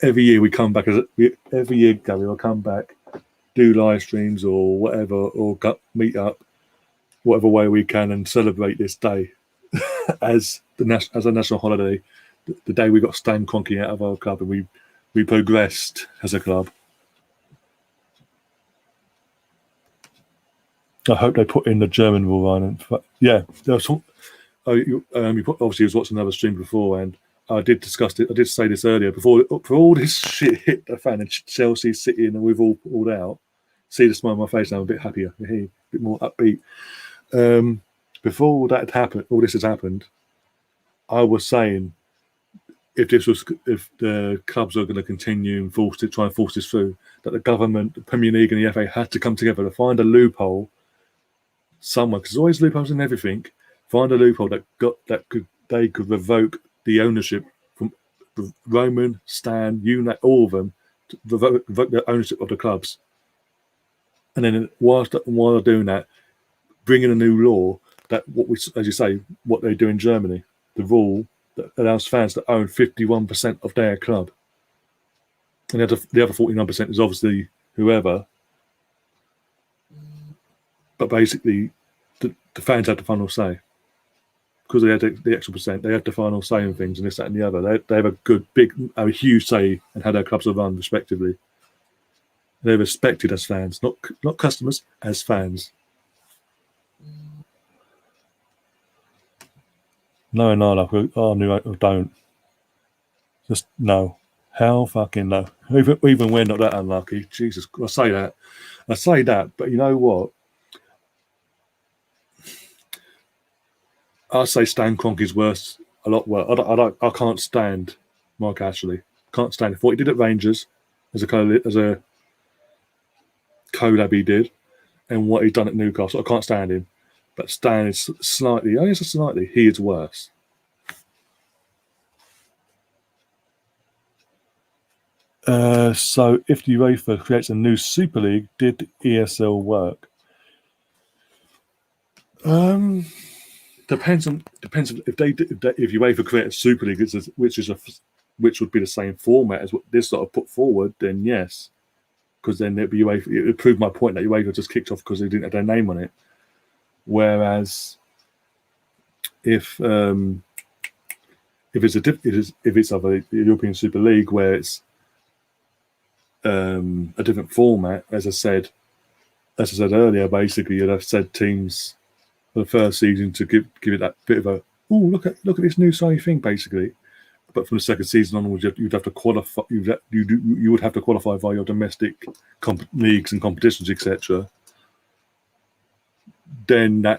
Every year we come back every year, Gary, we'll come back, do live streams or whatever, or meet up, whatever way we can, and celebrate this day as a national holiday. The day we got Stan Kroenke out of our club and we progressed as a club. I hope they put in the German rule line. Yeah, there was obviously was watching another stream before, and I did discuss it. I did say this earlier before all this shit hit the fan and Chelsea, City, and we've all pulled out. See the smile on my face now. I'm a bit happier, a bit more upbeat. Before all this has happened, I was saying if the clubs are going to continue and try and force this through, that the government, the Premier League, and the FA had to come together to find a loophole somewhere, because there's always loopholes in everything. Find a loophole they could revoke the ownership from Roman, Stan, all of them, to revoke the ownership of the clubs. And then while they're doing that, bring in a new law that what they do in Germany, the rule that allows fans to own 51% of their club. And the other 49% is obviously whoever. But basically, the fans had the final say. Because they had the extra percent, they had the final say in things and this, that, and the other. They have a huge say in how their clubs are run, respectively. They're respected as fans, not customers, as fans. No, I don't. Just no. Hell fucking no. Even we're not that unlucky. Jesus, I say that, but you know what? I say Stan Kroenke's worse, a lot worse. I can't stand Mark Ashley. Can't stand it. What he did at Rangers as a collab he did, and what he's done at Newcastle, I can't stand him. But Stan is he is worse. So if the UEFA creates a new Super League, did ESL work? Depends on if UEFA create a Super League, which would be the same format as what this sort of put forward, then yes, because then it'd be UEFA. It would prove my point that UEFA just kicked off because they didn't have their name on it. Whereas if it's of a European Super League where it's a different format, as I said earlier, basically you'd have said teams for the first season to give it that bit of a look at this new shiny thing, basically. But from the second season onwards, you'd have to qualify. You would have to qualify via your domestic leagues and competitions, etc. Then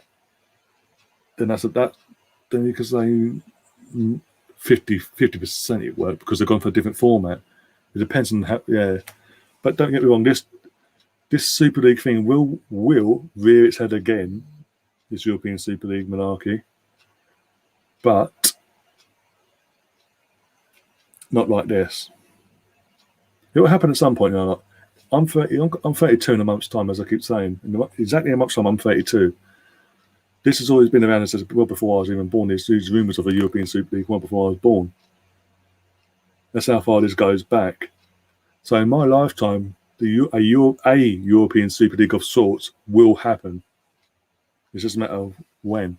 you could say 50% it worked because they've gone for a different format. It depends on how, yeah. But don't get me wrong, this Super League thing will rear its head again, this European Super League monarchy, but not like this. It will happen at some point. I'm 32 in a month's time, as I keep saying. Exactly a month's time, I'm 32. This has always been around since well before I was even born. There's these rumours of a European Super League well before I was born. That's how far this goes back. So in my lifetime, a European Super League of sorts will happen. It's just a matter of when.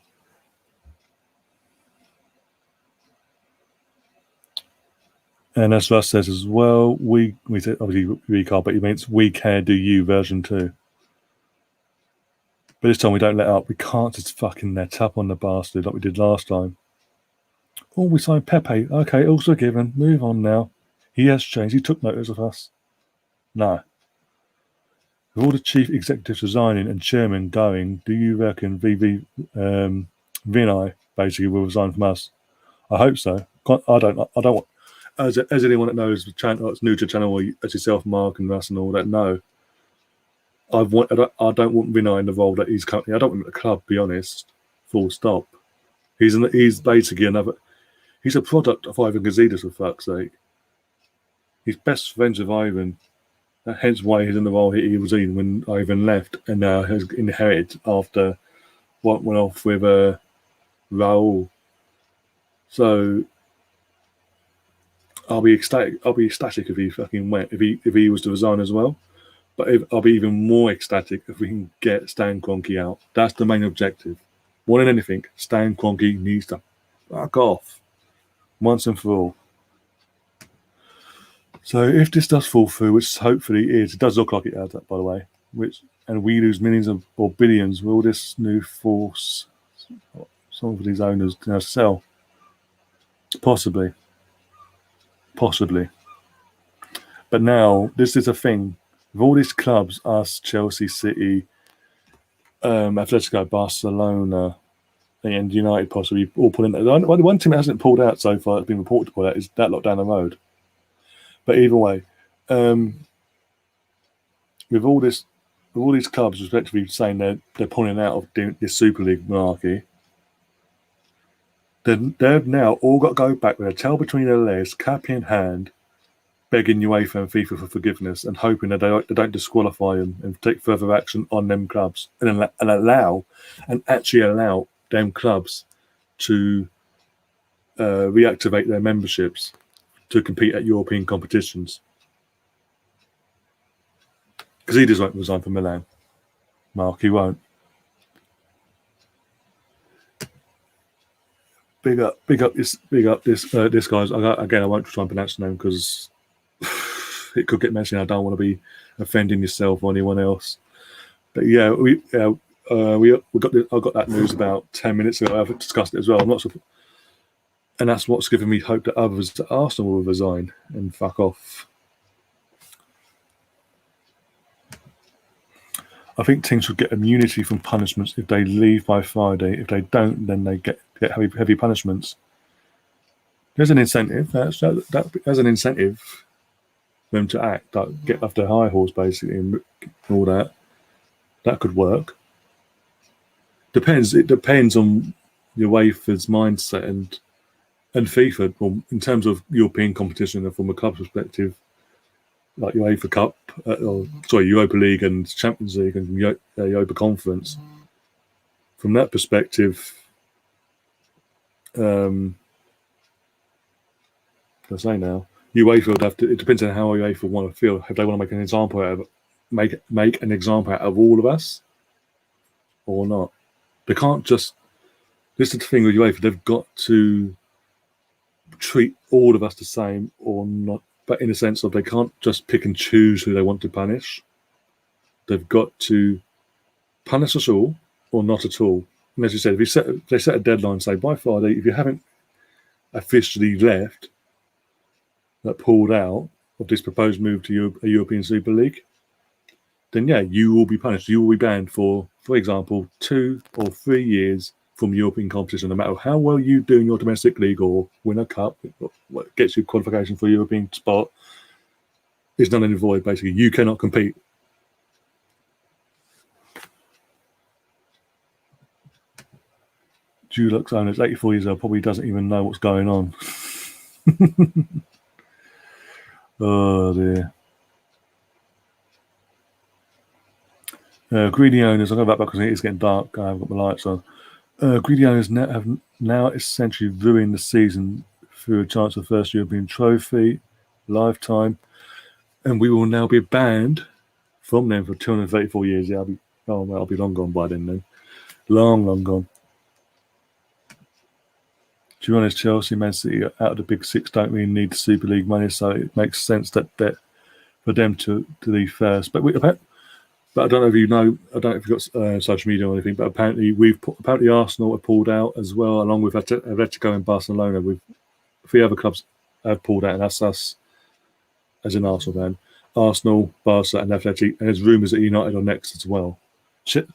And as Russ says as well, we said obviously we can't, but he means we can do you version 2. But this time we don't let up. We can't just fucking let up on the bastard like we did last time. Oh, we signed Pepe. Okay, also given. Move on now. He has changed. He took notice of us. No. With all the chief executives resigning and chairman going, do you reckon Vinay basically will resign from us? I hope so. I don't want. As anyone that knows the channel, that's new to the channel, as yourself, Mark and Russ and all that know, I don't want Vinay in the role that he's currently. I don't want him at the club, to be honest. Full stop. He's basically another. He's a product of Ivan Gazidis, for fuck's sake. He's best friends with Ivan. Hence why he's in the role he was in when Ivan left, and now has inherited after what went off with Raul. So I'll be ecstatic if he fucking went. If he was to resign as well. But I'll be even more ecstatic if we can get Stan Kroenke out. That's the main objective. More than anything, Stan Kroenke needs to fuck off once and for all. So if this does fall through, which hopefully is, it does look like it has, that, by the way, and we lose millions or billions, will this new force some of these owners sell? Possibly. But now, this is a thing. With all these clubs, us, Chelsea, City, Atletico, Barcelona, and United possibly all pulling out. The one team that hasn't pulled out so far, that's been reported to pull out, is that lot down the road. But either way, with all these clubs respectively saying they're pulling out of this Super League monarchy, they've now all got to go back with a tail between their legs, cap in hand, begging UEFA and FIFA for forgiveness and hoping that they don't disqualify them and take further action on them clubs and actually allow them clubs to reactivate their memberships to compete at European competitions. Because he won't resign from Milan. Mark, he won't. Big up this guy's. Again, I won't try and pronounce the name because it could get messy. I don't want to be offending yourself or anyone else. But yeah, we got I got that news about 10 minutes ago. I've discussed it as well. I'm not sure, and that's what's given me hope that others at Arsenal will resign and fuck off. I think teams should get immunity from punishments if they leave by Friday. If they don't, then they get heavy punishments. There's an incentive. There's an incentive for them to act, like get off their high horse, basically, and all that. That could work. It depends on UEFA's mindset and FIFA. Well, in terms of European competition and from a club perspective, like UEFA Cup, Europa League and Champions League and Europa Conference. From that perspective, I say now, UEFA would have to. It depends on how UEFA want to feel. If they want to make an example out of make an example out of all of us, or not. They can't just. This is the thing with UEFA. They've got to treat all of us the same, or not, but in the sense of they can't just pick and choose who they want to punish. They've got to punish us all or not at all. And as you said, if they set a deadline, say by Friday, if you haven't officially left, that pulled out of this proposed move to a European Super League, then yeah, you will be punished. You will be banned for example, 2 or 3 years from European competition, no matter how well you do in your domestic league or win a cup, what gets you qualification for a European spot, is null and void. Basically, you cannot compete. Dulux owner is 84 years old, probably doesn't even know what's going on. Oh dear. Greedy owners, I'll go back because it's getting dark. I've got my lights on. Greedy owners have now essentially ruined the season through a chance of the first European trophy, lifetime, and we will now be banned from them for 234 years. Yeah, I'll be long gone by then. Long gone. To be honest, Chelsea, Man City out of the big six don't really need the Super League money, so it makes sense that for them to leave first. But I don't know if you know. I don't know if you've got social media or anything. But apparently Arsenal have pulled out as well, along with Atletico and Barcelona. With 3 other clubs have pulled out, and that's us as an Arsenal fan. Arsenal, Barca, and Atletico. And there's rumours that United are next as well.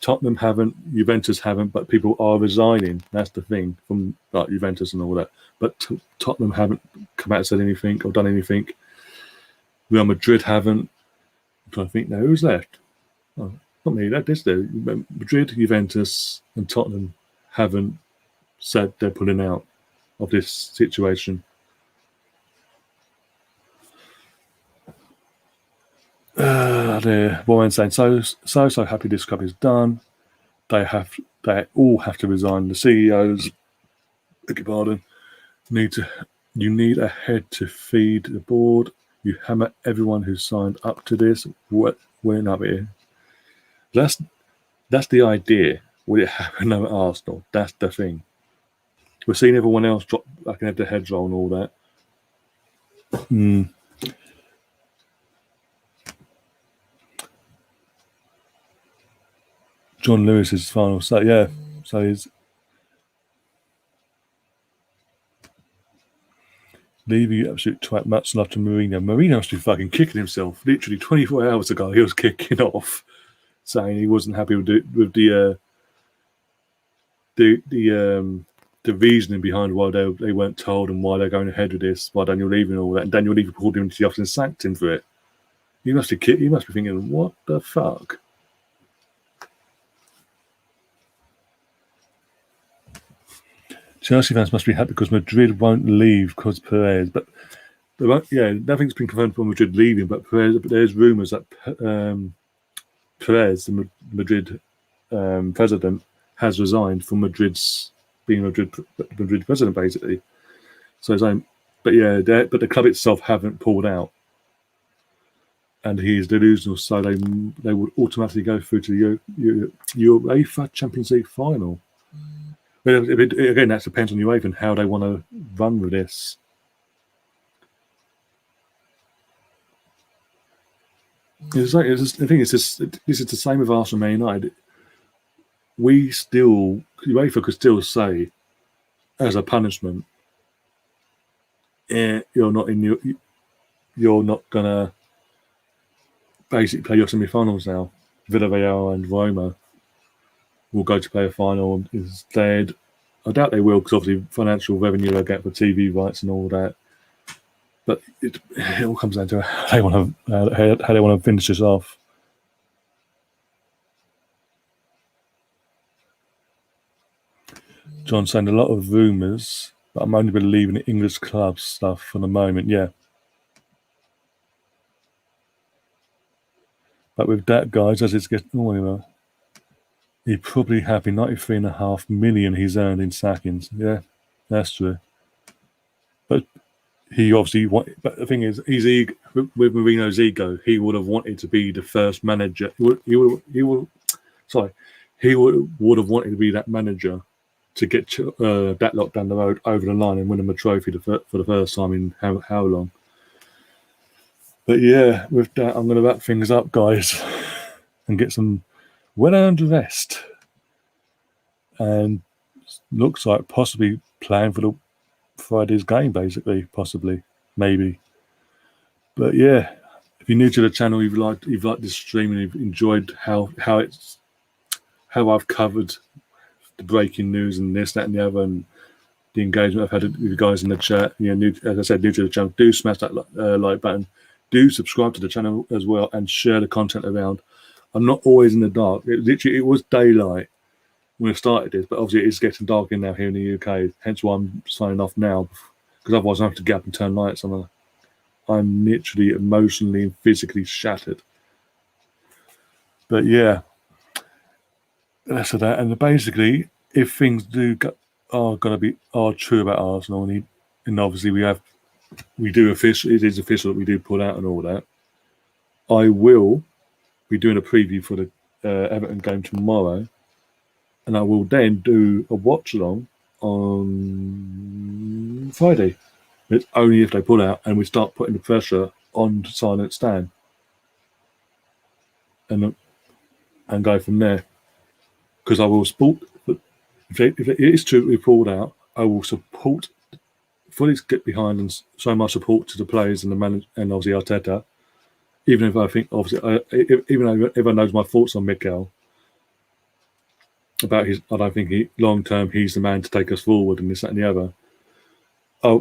Tottenham haven't, Juventus haven't, but people are resigning. That's the thing from like Juventus and all that. But Tottenham haven't come out and said anything or done anything. Real Madrid haven't. I'm trying to think now who's left. Oh, not me. That is there. Madrid, Juventus, and Tottenham haven't said they're pulling out of this situation. Warren saying so happy this club is done. They all have to resign. The CEOs, beg your pardon, you need a head to feed the board. You hammer everyone who signed up to this. We're not here. That's the idea. Will it happen at Arsenal? That's the thing. We're seeing everyone else drop like an head to head roll and all that. John Lewis's final say, yeah. So he's leaving you absolute twat. Much love to Mourinho. Mourinho must be fucking kicking himself. Literally 24 hours ago, he was kicking off, saying he wasn't happy with the reasoning behind why they weren't told and why they're going ahead with this, why Daniel Levy and all that. And Daniel Levy pulled him into the office and sacked him for it. He must be thinking, what the fuck? Chelsea fans must be happy because Madrid won't leave because Perez. But they won't, yeah, nothing's been confirmed for Madrid leaving. But there's rumours that Perez, the Madrid president, has resigned from being Madrid president, basically. So but the club itself haven't pulled out, and he is delusional. So they would automatically go through to the UEFA Champions League final. But again, that depends on UEFA and how they want to run with this. The thing is, this is the same with Arsenal, Man United. UEFA could still say, as a punishment, you're not gonna basically play your semi-finals now. Villarreal and Roma will go to play a final instead. I doubt they will because obviously financial revenue they'll get for TV rights and all that. But it all comes down to how they want to finish this off. John saying a lot of rumours, but I'm only believing the English club stuff for the moment. Yeah. But with that, guys, as it's getting he's probably happy. 93.5 million he's earned in sackings. Yeah, that's true. But he obviously but the thing is, with Mourinho's ego, he would have wanted to be the first manager. He would have wanted to be that manager to get that lot down the road over the line and win him a trophy for the first time in how long? But yeah, with that, I'm going to wrap things up, guys, and get some well-earned rest. And looks like possibly playing for the Friday's game, basically, possibly, maybe. But yeah, if you're new to the channel, you've liked this stream and you've enjoyed how I've covered the breaking news and this, that, and the other, and the engagement I've had with you guys in the chat. As I said, new to the channel, do smash that like button. Do subscribe to the channel as well and share the content around. I'm not always in the dark. It was daylight when I started this, but obviously it's getting darker now here in the UK. Hence why I'm signing off now, because otherwise I have to get up and turn lights on. I'm literally emotionally and physically shattered. But yeah, that's that. And basically, if things are true about Arsenal, and obviously it is official that we do pull out and all that, I will be doing a preview for the Everton game tomorrow, and I will then do a watch along on Friday. It's only if they pull out and we start putting the pressure on Silent Stan, and go from there. Because I will support. If it is true we pulled out, I will fully get behind and show my support to the players and the manager and obviously Arteta. Even if I think, obviously, even though everyone knows my thoughts on Mikel about I don't think long term he's the man to take us forward and this, that, and the other.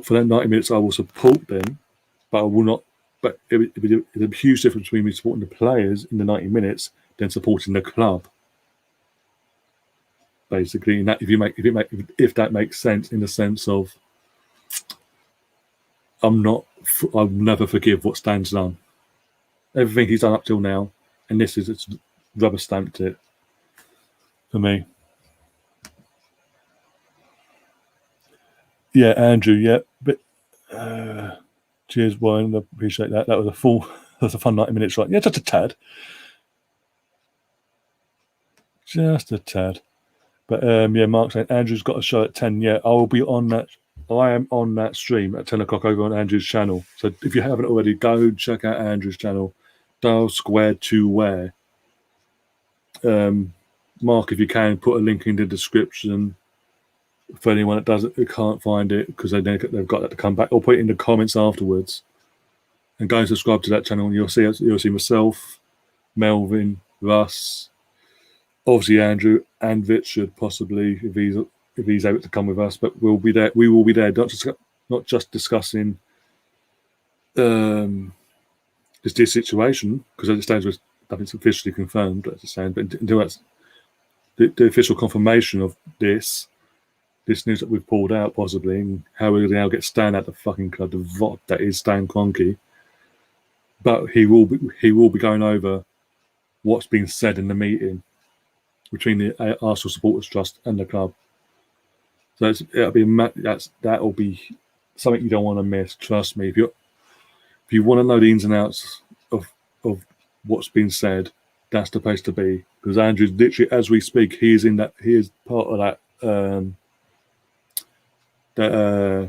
For that 90 minutes, I will support them, but I will not. But it'd be a huge difference between me supporting the players in the 90 minutes than supporting the club. Basically, and that if that makes sense, in the sense of I'll never forgive what Stan's done. Everything he's done up till now, and it's rubber stamped it for me. Yeah, Andrew. Yeah, but cheers, Warren. I appreciate that. That was a fun 90 minutes, right? Yeah, just a tad. But yeah, Mark saying Andrew's got a show at 10. Yeah, I will be on that. I am on that stream at 10 o'clock over on Andrew's channel. So if you haven't already, go check out Andrew's channel. Dial square to where. Mark, if you can, put a link in the description for anyone who can't find it, because they've got that to come back, or put it in the comments afterwards. And go and subscribe to that channel, and you'll see myself, Melvin, Russ, obviously Andrew and Richard, possibly if he's able to come with us. But we'll be there. We will be there, not just discussing this situation, because at this stage nothing's officially confirmed. As I saying, but until that's the official confirmation of this news that we've pulled out, possibly, and how we're going to now get Stan out the fucking club, the VOD that is Stan Kroenke. But he will be going over what's been said in the meeting between the Arsenal Supporters Trust and the club. So that'll be something you don't want to miss. Trust me. If you want to know the ins and outs of what's been said, that's the place to be. Because Andrew's literally, as we speak, he is part of that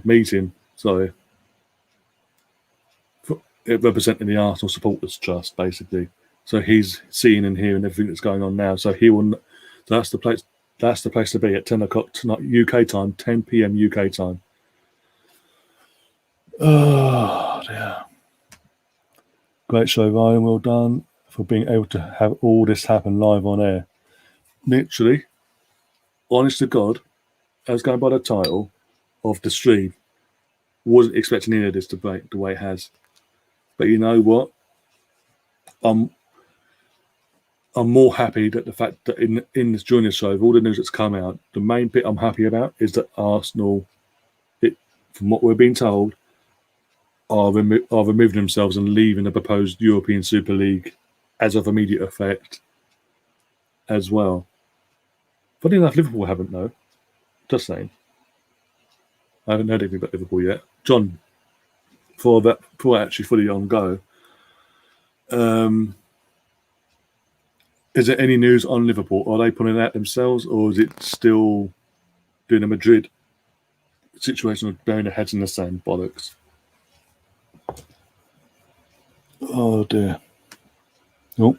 meeting. Sorry, representing the Arsenal Supporters Trust, basically. So he's seeing and hearing everything that's going on now. So he will. That's the place. That's the place to be at 10 o'clock tonight, UK time, 10 p.m. UK time. Oh dear! Great show, Ryan. Well done for being able to have all this happen live on air. Literally, honest to God, as going by the title of the stream, wasn't expecting any of this to break the way it has. But you know what? I'm more happy that the fact that in this during this show, of all the news that's come out, the main bit I'm happy about is that Arsenal, from what we're being told, are removing themselves and leaving the proposed European Super League as of immediate effect as well. Funny enough, Liverpool haven't, though. Just saying. I haven't heard anything about Liverpool yet. John, before actually fully on go, is there any news on Liverpool? Are they pulling out themselves, or is it still doing a Madrid situation of burying their heads in the sand bollocks? Oh dear. Oh.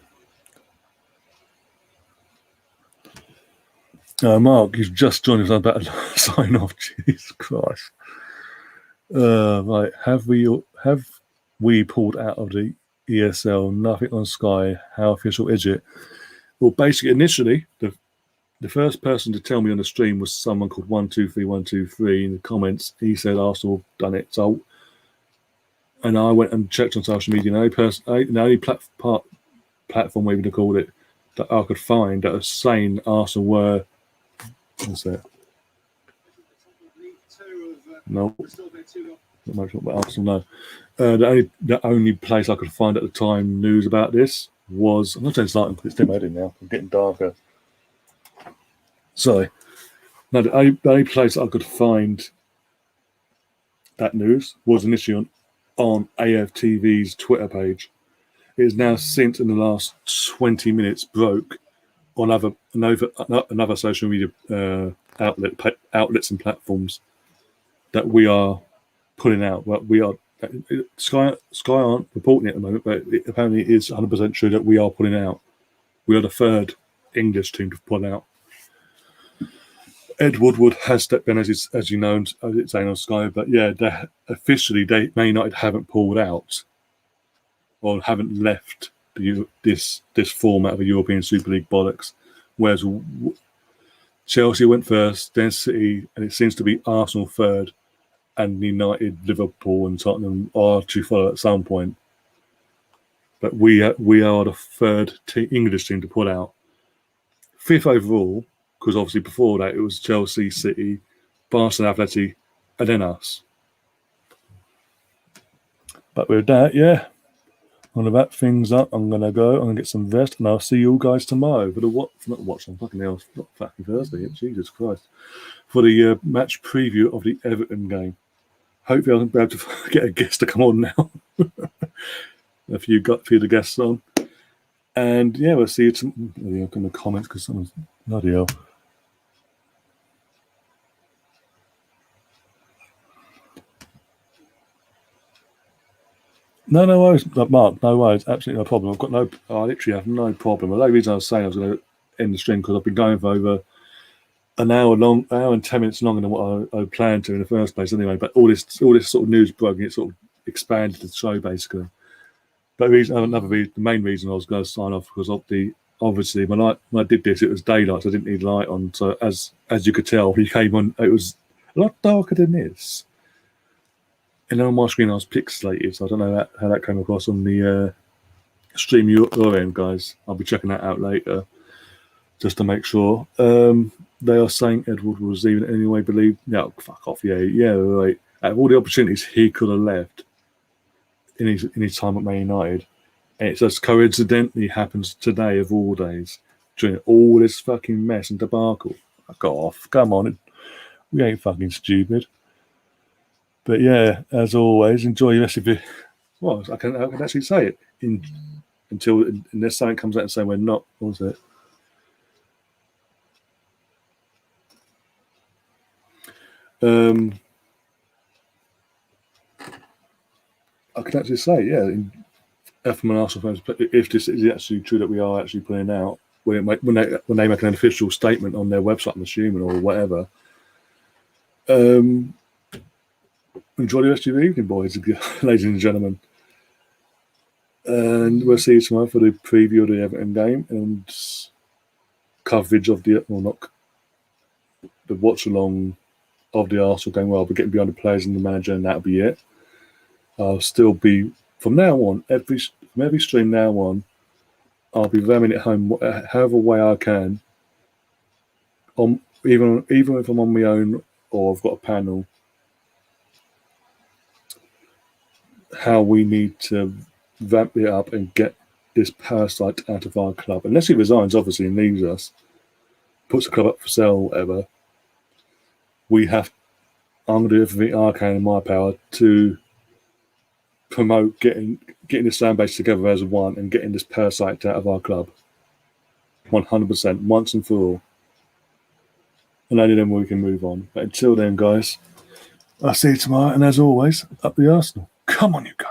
Mark, you've just joined us. I'm about to sign off. Jesus Christ. Right. Have we pulled out of the ESL? Nothing on Sky. How official is it? Well, basically, initially, the first person to tell me on the stream was someone called 123123 in the comments. He said Arsenal done it. So, and I went and checked on social media. The only platform, we would have called it, that I could find that was saying Arsenal were. What's that? No, not much about Arsenal. No, the only place I could find at the time news about this was. I'm not saying it's light because it's dim heading now. I'm getting darker. Sorry. No, the only place I could find that news was initially on AFTV's Twitter page. It is now since in the last 20 minutes broke on another social media outlets and platforms that we are pulling out. But we are Sky aren't reporting it at the moment, but it apparently is 100% true that we are pulling out. We are the third English team to pull out. Ed Woodward has stepped in, as you know, as it's saying on Sky. But yeah, officially, Man United haven't pulled out or haven't left this format of a European Super League bollocks. Whereas Chelsea went first, then City, and it seems to be Arsenal third, and United, Liverpool, and Tottenham are to follow at some point. But we are the third English team to pull out. Fifth overall, because obviously before that it was Chelsea, City, Barcelona, Atleti, and then us. But with that, yeah, I'm going to wrap things up. I'm going to go. I'm going to get some rest, and I'll see you all guys tomorrow for the not fucking Thursday. Jesus Christ, for the match preview of the Everton game. Hopefully, I'll be able to get a guest to come on now. a few of the guests on, and yeah, we'll see you tomorrow. In the comments because someone's bloody hell. No worries, Mark. No worries. Absolutely no problem. I literally have no problem. The only reason I was saying I was going to end the stream because I've been going for over an hour and 10 minutes longer than what I planned to in the first place. Anyway, but all this sort of news broke, it sort of expanded the show basically. But the main reason I was going to sign off because obviously when I did this, it was daylight, so I didn't need light on. So as you could tell, when you came on, it was a lot darker than this. And on my screen, I was pixelated, so I don't know how that came across on the stream your end, guys. I'll be checking that out later, just to make sure. They are saying Edward was even anyway believed. No, fuck off. Yeah, right. Out of all the opportunities he could have left in his time at Man United, and it just coincidentally happens today of all days, during all this fucking mess and debacle. Fuck off. Come on. We ain't fucking stupid. But yeah, as always, enjoy the rest of it. Well, I can actually say it unless something comes out and say we're not. What was it? I can actually say, yeah, from an Arsenal fans, if this is actually true that we are actually putting out, when they make an official statement on their website, I'm assuming, or whatever. Enjoy the rest of your evening, boys, ladies and gentlemen. And we'll see you tomorrow for the preview of the Everton game and coverage of the watch along of the Arsenal game. Well, I'll be getting behind the players and the manager, and that'll be it. I'll still be from now on, from every stream now on, I'll be ramming it home however way I can. Even if I'm on my own or I've got a panel, how we need to ramp it up and get this parasite out of our club. Unless he resigns, obviously, and leaves us, puts the club up for sale, whatever. I'm going to do everything I can in my power to promote getting this fan base together as one and getting this parasite out of our club. 100%, once and for all. And only then we can move on. But until then, guys, I'll see you tomorrow. And as always, up the Arsenal. Come on, you guys.